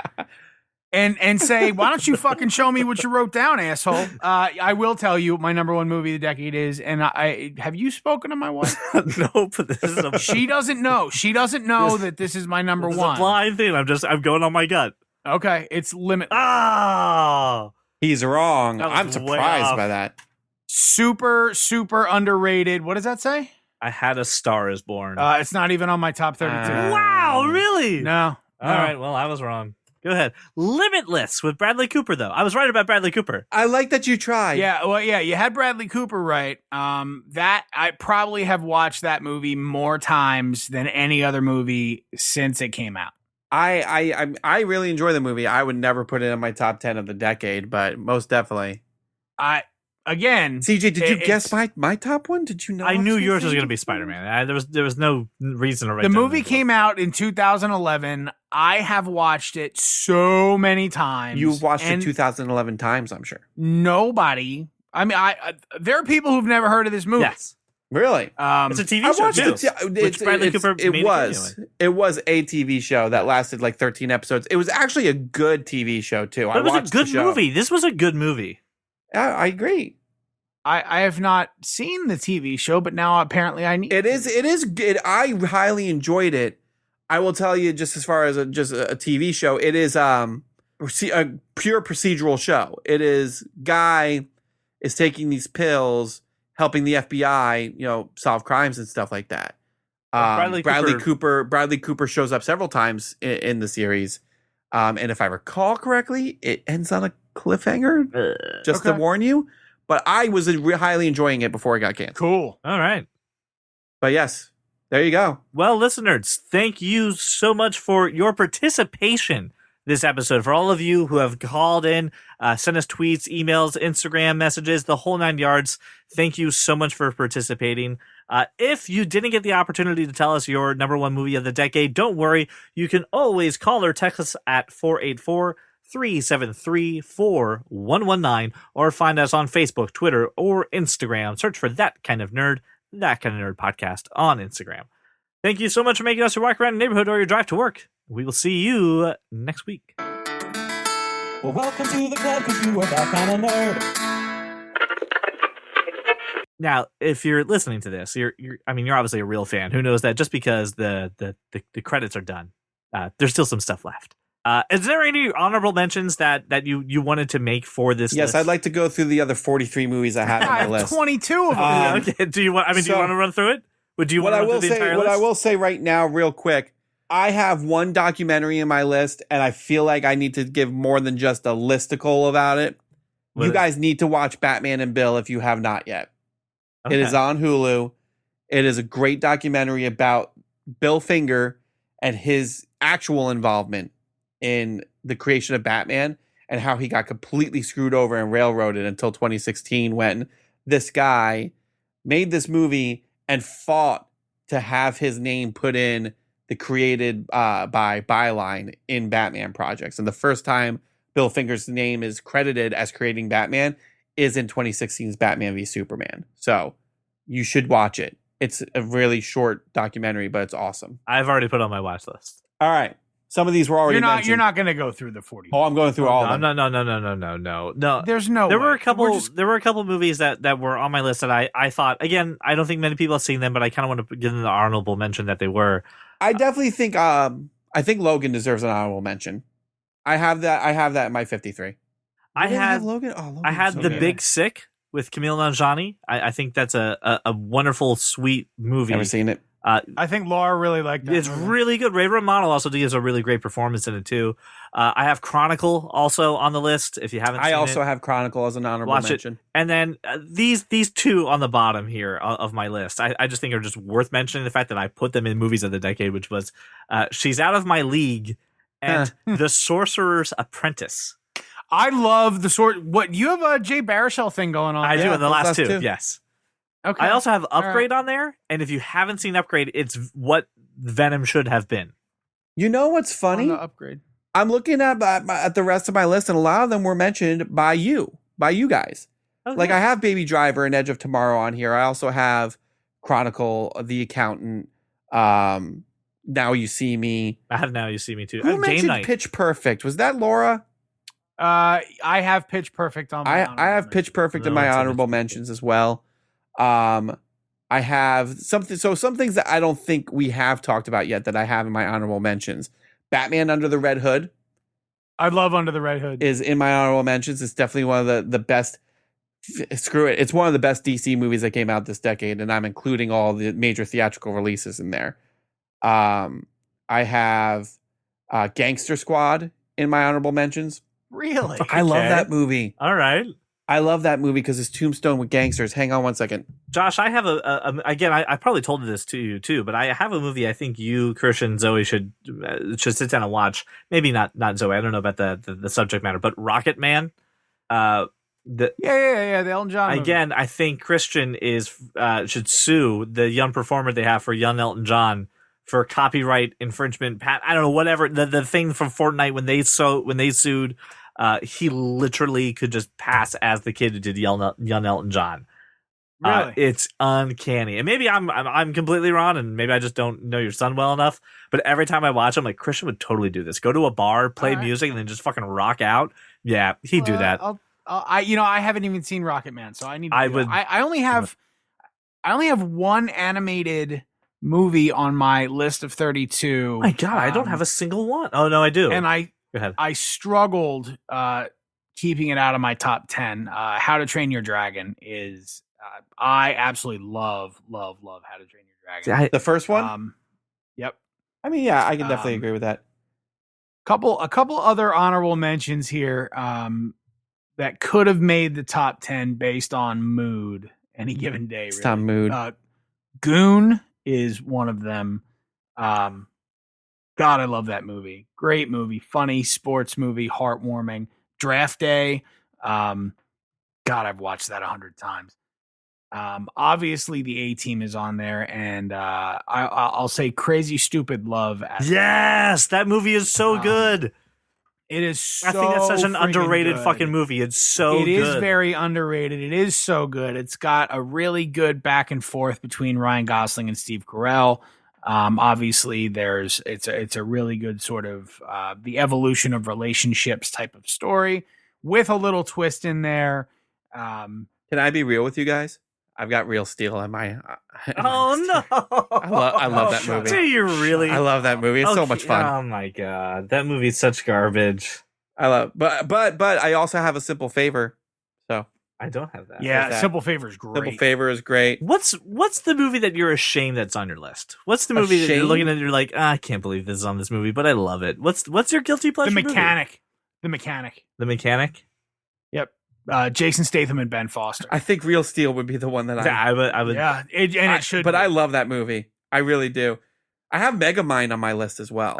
and say, why don't you fucking show me what you wrote down, asshole? I will tell you what my number one movie of the decade is. And I have you spoken to my wife? Nope. This is she doesn't know. She doesn't know that this is my number this one. Is a blind thing. I'm going on my gut. Okay, it's Limitless. Oh, He's wrong. That was I'm way surprised off. by that. Super, super underrated. What does that say? I Had a Star Is Born. It's not even on my top 32. Wow, really? No. All right. Well, I was wrong. Go ahead. Limitless with Bradley Cooper, though. I was right about Bradley Cooper. I like that you tried. Yeah, well, yeah, you had Bradley Cooper right. That I probably have watched that movie more times than any other movie since it came out. I really enjoy the movie. I would never put it in my top 10 of the decade, but most definitely. Again, CJ, did you guess my top one? Did you know? I knew yours was going to be Spider-Man. There was no reason to write the down movie came out in 2011. I have watched it so many times. You've watched it 2011 times, I'm sure. Nobody. I mean, there are people who've never heard of this movie. Yes. Really? It's a TV I show, watched too. Which Bradley Cooper made It was a TV show that lasted like 13 episodes. It was actually a good TV show, too. But it was a good movie. This was a good movie. I agree. I have not seen the TV show, but now apparently I need it. It is good. I highly enjoyed it. I will tell you, just as far as a TV show, it is a pure procedural show. It is Guy is taking these pills, helping the FBI, solve crimes and stuff like that. Bradley Cooper shows up several times in the series, and if I recall correctly, it ends on a cliffhanger. Just to warn you. But I was highly enjoying it before it got canceled. Cool. All right. But yes, there you go. Well, listeners, thank you so much for your participation this episode. For all of you who have called in, sent us tweets, emails, Instagram messages, the whole 9 yards. Thank you so much for participating. If you didn't get the opportunity to tell us your number one movie of the decade, don't worry. You can always call or text us at 484-373-4119 or find us on Facebook, Twitter, or Instagram. Search for That Kind of Nerd podcast on Instagram. Thank you so much for making us your walk around the neighborhood or your drive to work. We will see you next week. Well, welcome to the club because you are that kind of nerd. Now, if you're listening to this, you're obviously a real fan. Who knows that just because the credits are done, there's still some stuff left. Is there any honorable mentions that you wanted to make for this Yes, list? I'd like to go through the other 43 movies I have on my list. 22 of them. Okay. Do you want to run through it? What I will say right now, real quick, I have one documentary in my list, and I feel like I need to give more than just a listicle about it. You guys need to watch Batman and Bill if you have not yet. Okay. It is on Hulu. It is a great documentary about Bill Finger and his actual involvement in the creation of Batman and how he got completely screwed over and railroaded until 2016 when this guy made this movie and fought to have his name put in the created by byline in Batman projects. And the first time Bill Finger's name is credited as creating Batman is in 2016's Batman v Superman. So you should watch it. It's a really short documentary, but it's awesome. I've already put on my watch list. All right. Some of these were already mentioned. You're not going to go through the 40. Oh, I'm going through all of them. No. There's no There way. were a couple movies that were on my list that I thought, again, I don't think many people have seen them, but I kind of want to give them the honorable mention that they were. I definitely think I think Logan deserves an honorable mention. I have that. I have that in my 53. I You didn't had have Logan. Oh, Logan's I had so The good. Big Sick with Camille Nanjiani. I think that's a wonderful, sweet movie. Never seen it. I think Laura really liked that. It's movie. really good. Ray Romano also gives a really great performance in it too. I have Chronicle also on the list. If you haven't, I seen also it, have Chronicle as an honorable watch mention. it. And then these two on the bottom here of my list, I just think are just worth mentioning. The fact that I put them in movies of the decade, which was She's Out of My League and The Sorcerer's Apprentice. I love the sort. What you have a Jay Baruchel thing going on? I do in the those last last two. two. Yes. Okay. I also have All right. Upgrade on there, and if you haven't seen Upgrade, it's what Venom should have been. You know what's On funny? the upgrade. I'm looking at the rest of my list, and a lot of them were mentioned by you guys. Okay. Like I have Baby Driver and Edge of Tomorrow on here. I also have Chronicle, The Accountant, Now You See Me. I have Now You See Me too. I Who have Game mentioned Night. Pitch Perfect? Was that Laura? I have Pitch Perfect on. My I have Pitch Perfect in No, my it's in honorable Pitch mentions as well. I have some things that I don't think we have talked about yet that I have in my honorable mentions. Batman Under the Red Hood I love Under the Red Hood. is in my honorable mentions. It's definitely one of the best. Screw it. It's one of the best DC movies that came out this decade, and I'm including all the major theatrical releases in there. I have Gangster Squad in my honorable mentions. Really? I love Okay. that movie. All right. I love that movie because it's Tombstone with gangsters. Hang on one second. Josh, I have again. I probably told this to you too, but I have a movie. I think you, Christian, Zoe should sit down and watch. Maybe not Zoe. I don't know about the subject matter, but Rocket Man. Yeah. The Elton John movie. Again, I think Christian is should sue the young performer they have for young Elton John for copyright infringement. I don't know, whatever the thing from Fortnite when they sued. He literally could just pass as the kid who did young Elton John. Really? It's uncanny, and maybe I'm completely wrong, and maybe I just don't know your son well enough. But every time I watch him, like Christian would totally do this: go to a bar, play All right. music, and then just fucking rock out. Yeah, he'd do that. I haven't even seen Rocket Man, so I need. To I do would- that. I only have one animated movie on my list of 32. My God, I don't have a single one. Oh no, I do. and Go ahead. I struggled keeping it out of my top 10. How to Train Your Dragon is I absolutely love How to Train Your Dragon. The first one? Yep. I mean, yeah, I can definitely agree with that. A couple other honorable mentions here that could have made the top 10 based on mood any given day. It's Really. time mood. Goon is one of them. God, I love that movie. Great movie, funny sports movie, heartwarming. Draft Day. God, I've watched that 100 times. Obviously, the A-Team is on there, and I'll say Crazy Stupid Love. Yes, that movie is so good. It is so I think that's such an freaking underrated good. fucking movie. It's so It good. is very underrated. It is so good. It's got a really good back and forth between Ryan Gosling and Steve Carell. Obviously, it's a really good sort of the evolution of relationships type of story with a little twist in there. Can I be real with you guys? I've got Real Steel in my. Oh no! I love that movie. Do you really? I love that movie. It's so much fun. Oh my God, that movie's such garbage. I love, but I also have a Simple Favor. So I don't have that. Yeah, that. Simple Favor is great. Simple Favor is great. What's the movie that you're ashamed that's on your list? What's the movie that you're Ashamed? looking at and you're like, I can't believe this is on this movie, but I love it. What's your guilty pleasure? The movie? Mechanic. The Mechanic. The Mechanic. Yep. Jason Statham and Ben Foster. I think Real Steel would be the one that Yeah, I would. Yeah, it should. But be. I love that movie. I really do. I have Megamind on my list as well.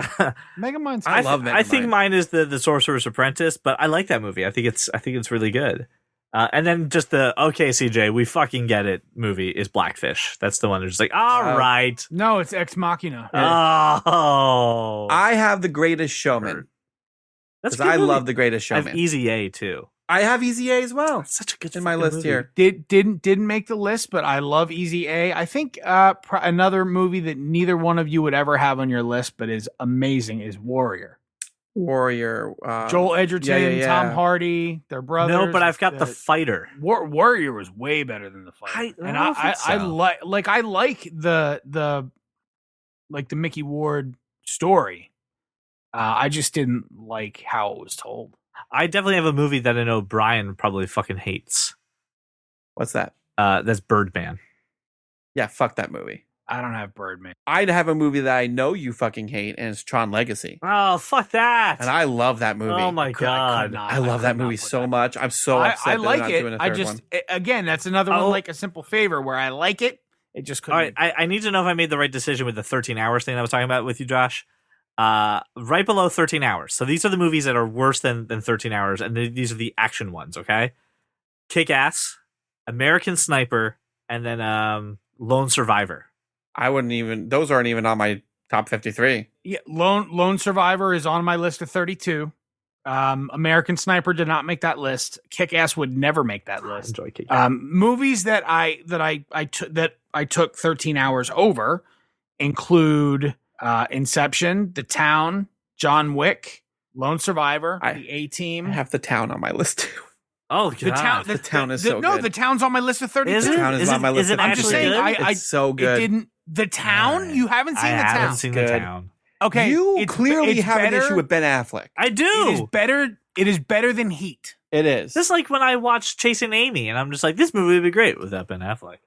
Megamind's. I love I think Megamind. mine is the Sorcerer's Apprentice, but I like that movie. I think it's really good. And then just the okay, CJ, we fucking get it movie is Blackfish. That's the one that's just like, all right. No, it's Ex Machina. Oh, I have The Greatest Showman that's a because good I movie. love The Greatest I have Showman. Easy A too. I have Easy A as well. That's such a good in my fucking list movie. here. Didn't make the list, but I love Easy A. I think another movie that neither one of you would ever have on your list, but is amazing, is Warrior. Warrior. Joel Edgerton, yeah. Tom Hardy, their brothers. No, but I've got the fighter. Warrior was way better than the fighter, I and don't think I so. like the Mickey Ward story. I just didn't like how it was told. I definitely have a movie that I know Brian probably fucking hates. What's that? That's Birdman. Yeah, fuck that movie. I don't have Birdman. I'd have a movie that I know you fucking hate, and it's Tron Legacy. Oh, fuck that. And I love that movie. Oh my God. I love that movie so much. I'm so upset I that like they're not it. doing a I third just one. again, that's another one like A Simple Favor where I like it. It just couldn't. All right, I need to know if I made the right decision with the 13 hours thing I was talking about with you, Josh. Right below 13 hours. So these are the movies that are worse than 13 hours, and these are the action ones, okay? Kick-Ass, American Sniper, and then Lone Survivor. I wouldn't even. Those aren't even on my top 53. Yeah, Lone Survivor is on my list of 32. American Sniper did not make that list. Kick-Ass would never make that list. Enjoy Kick-Ass. Movies that I took 13 hours over include Inception, The Town, John Wick, Lone Survivor, The A-Team. I have The Town on my list too. Oh, God. The Town is so No, good. The Town's on my list of 32. Is The it? Town is on my list. Is it I'm just actually saying, good? I It's so good. It didn't. The Town? You haven't seen I The haven't Town? seen Good. The Town. Okay, You clearly it's have an better- issue with Ben Affleck. I do. It is better. It is better than Heat. It is. Just like when I watched Chasing Amy, and I'm just like, this movie would be great without Ben Affleck.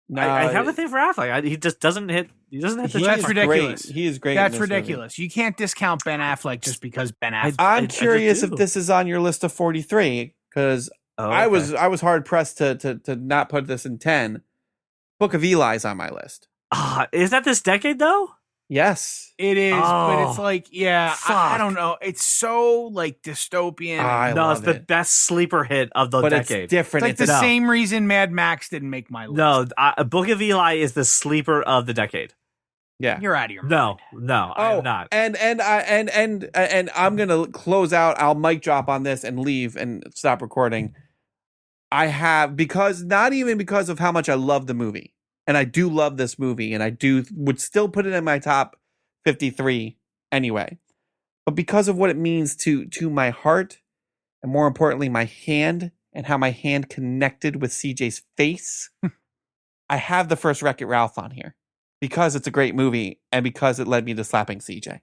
No, I have a thing for Affleck. He just doesn't hit. He doesn't hit the. He That's is checkmark. ridiculous. Great. He is great. That's in this movie. ridiculous. You can't discount Ben Affleck just because Ben Affleck. I'm I curious do. if this is on your list of 43 because Oh, I was okay. hard pressed to not put this in 10. Book of Eli's on my list. Is that this decade though? Yes. It is, but it's Oh, like, yeah, I fuck. don't know. It's so like dystopian. I No, it's love the it. best sleeper hit of the But decade. it's different. It's like the No. same reason Mad Max didn't make my list. No, Book of Eli is the sleeper of the decade. yeah. You're out of your mind. No, I'm not. And I'm gonna close out. I'll mic drop on this and leave and stop recording. I have not even because of how much I love the movie, and I do love this movie, and I would still put it in my top 53 anyway, but because of what it means to my heart, and more importantly, my hand and how my hand connected with CJ's face, I have the first Wreck-It Ralph on here because it's a great movie and because it led me to slapping CJ.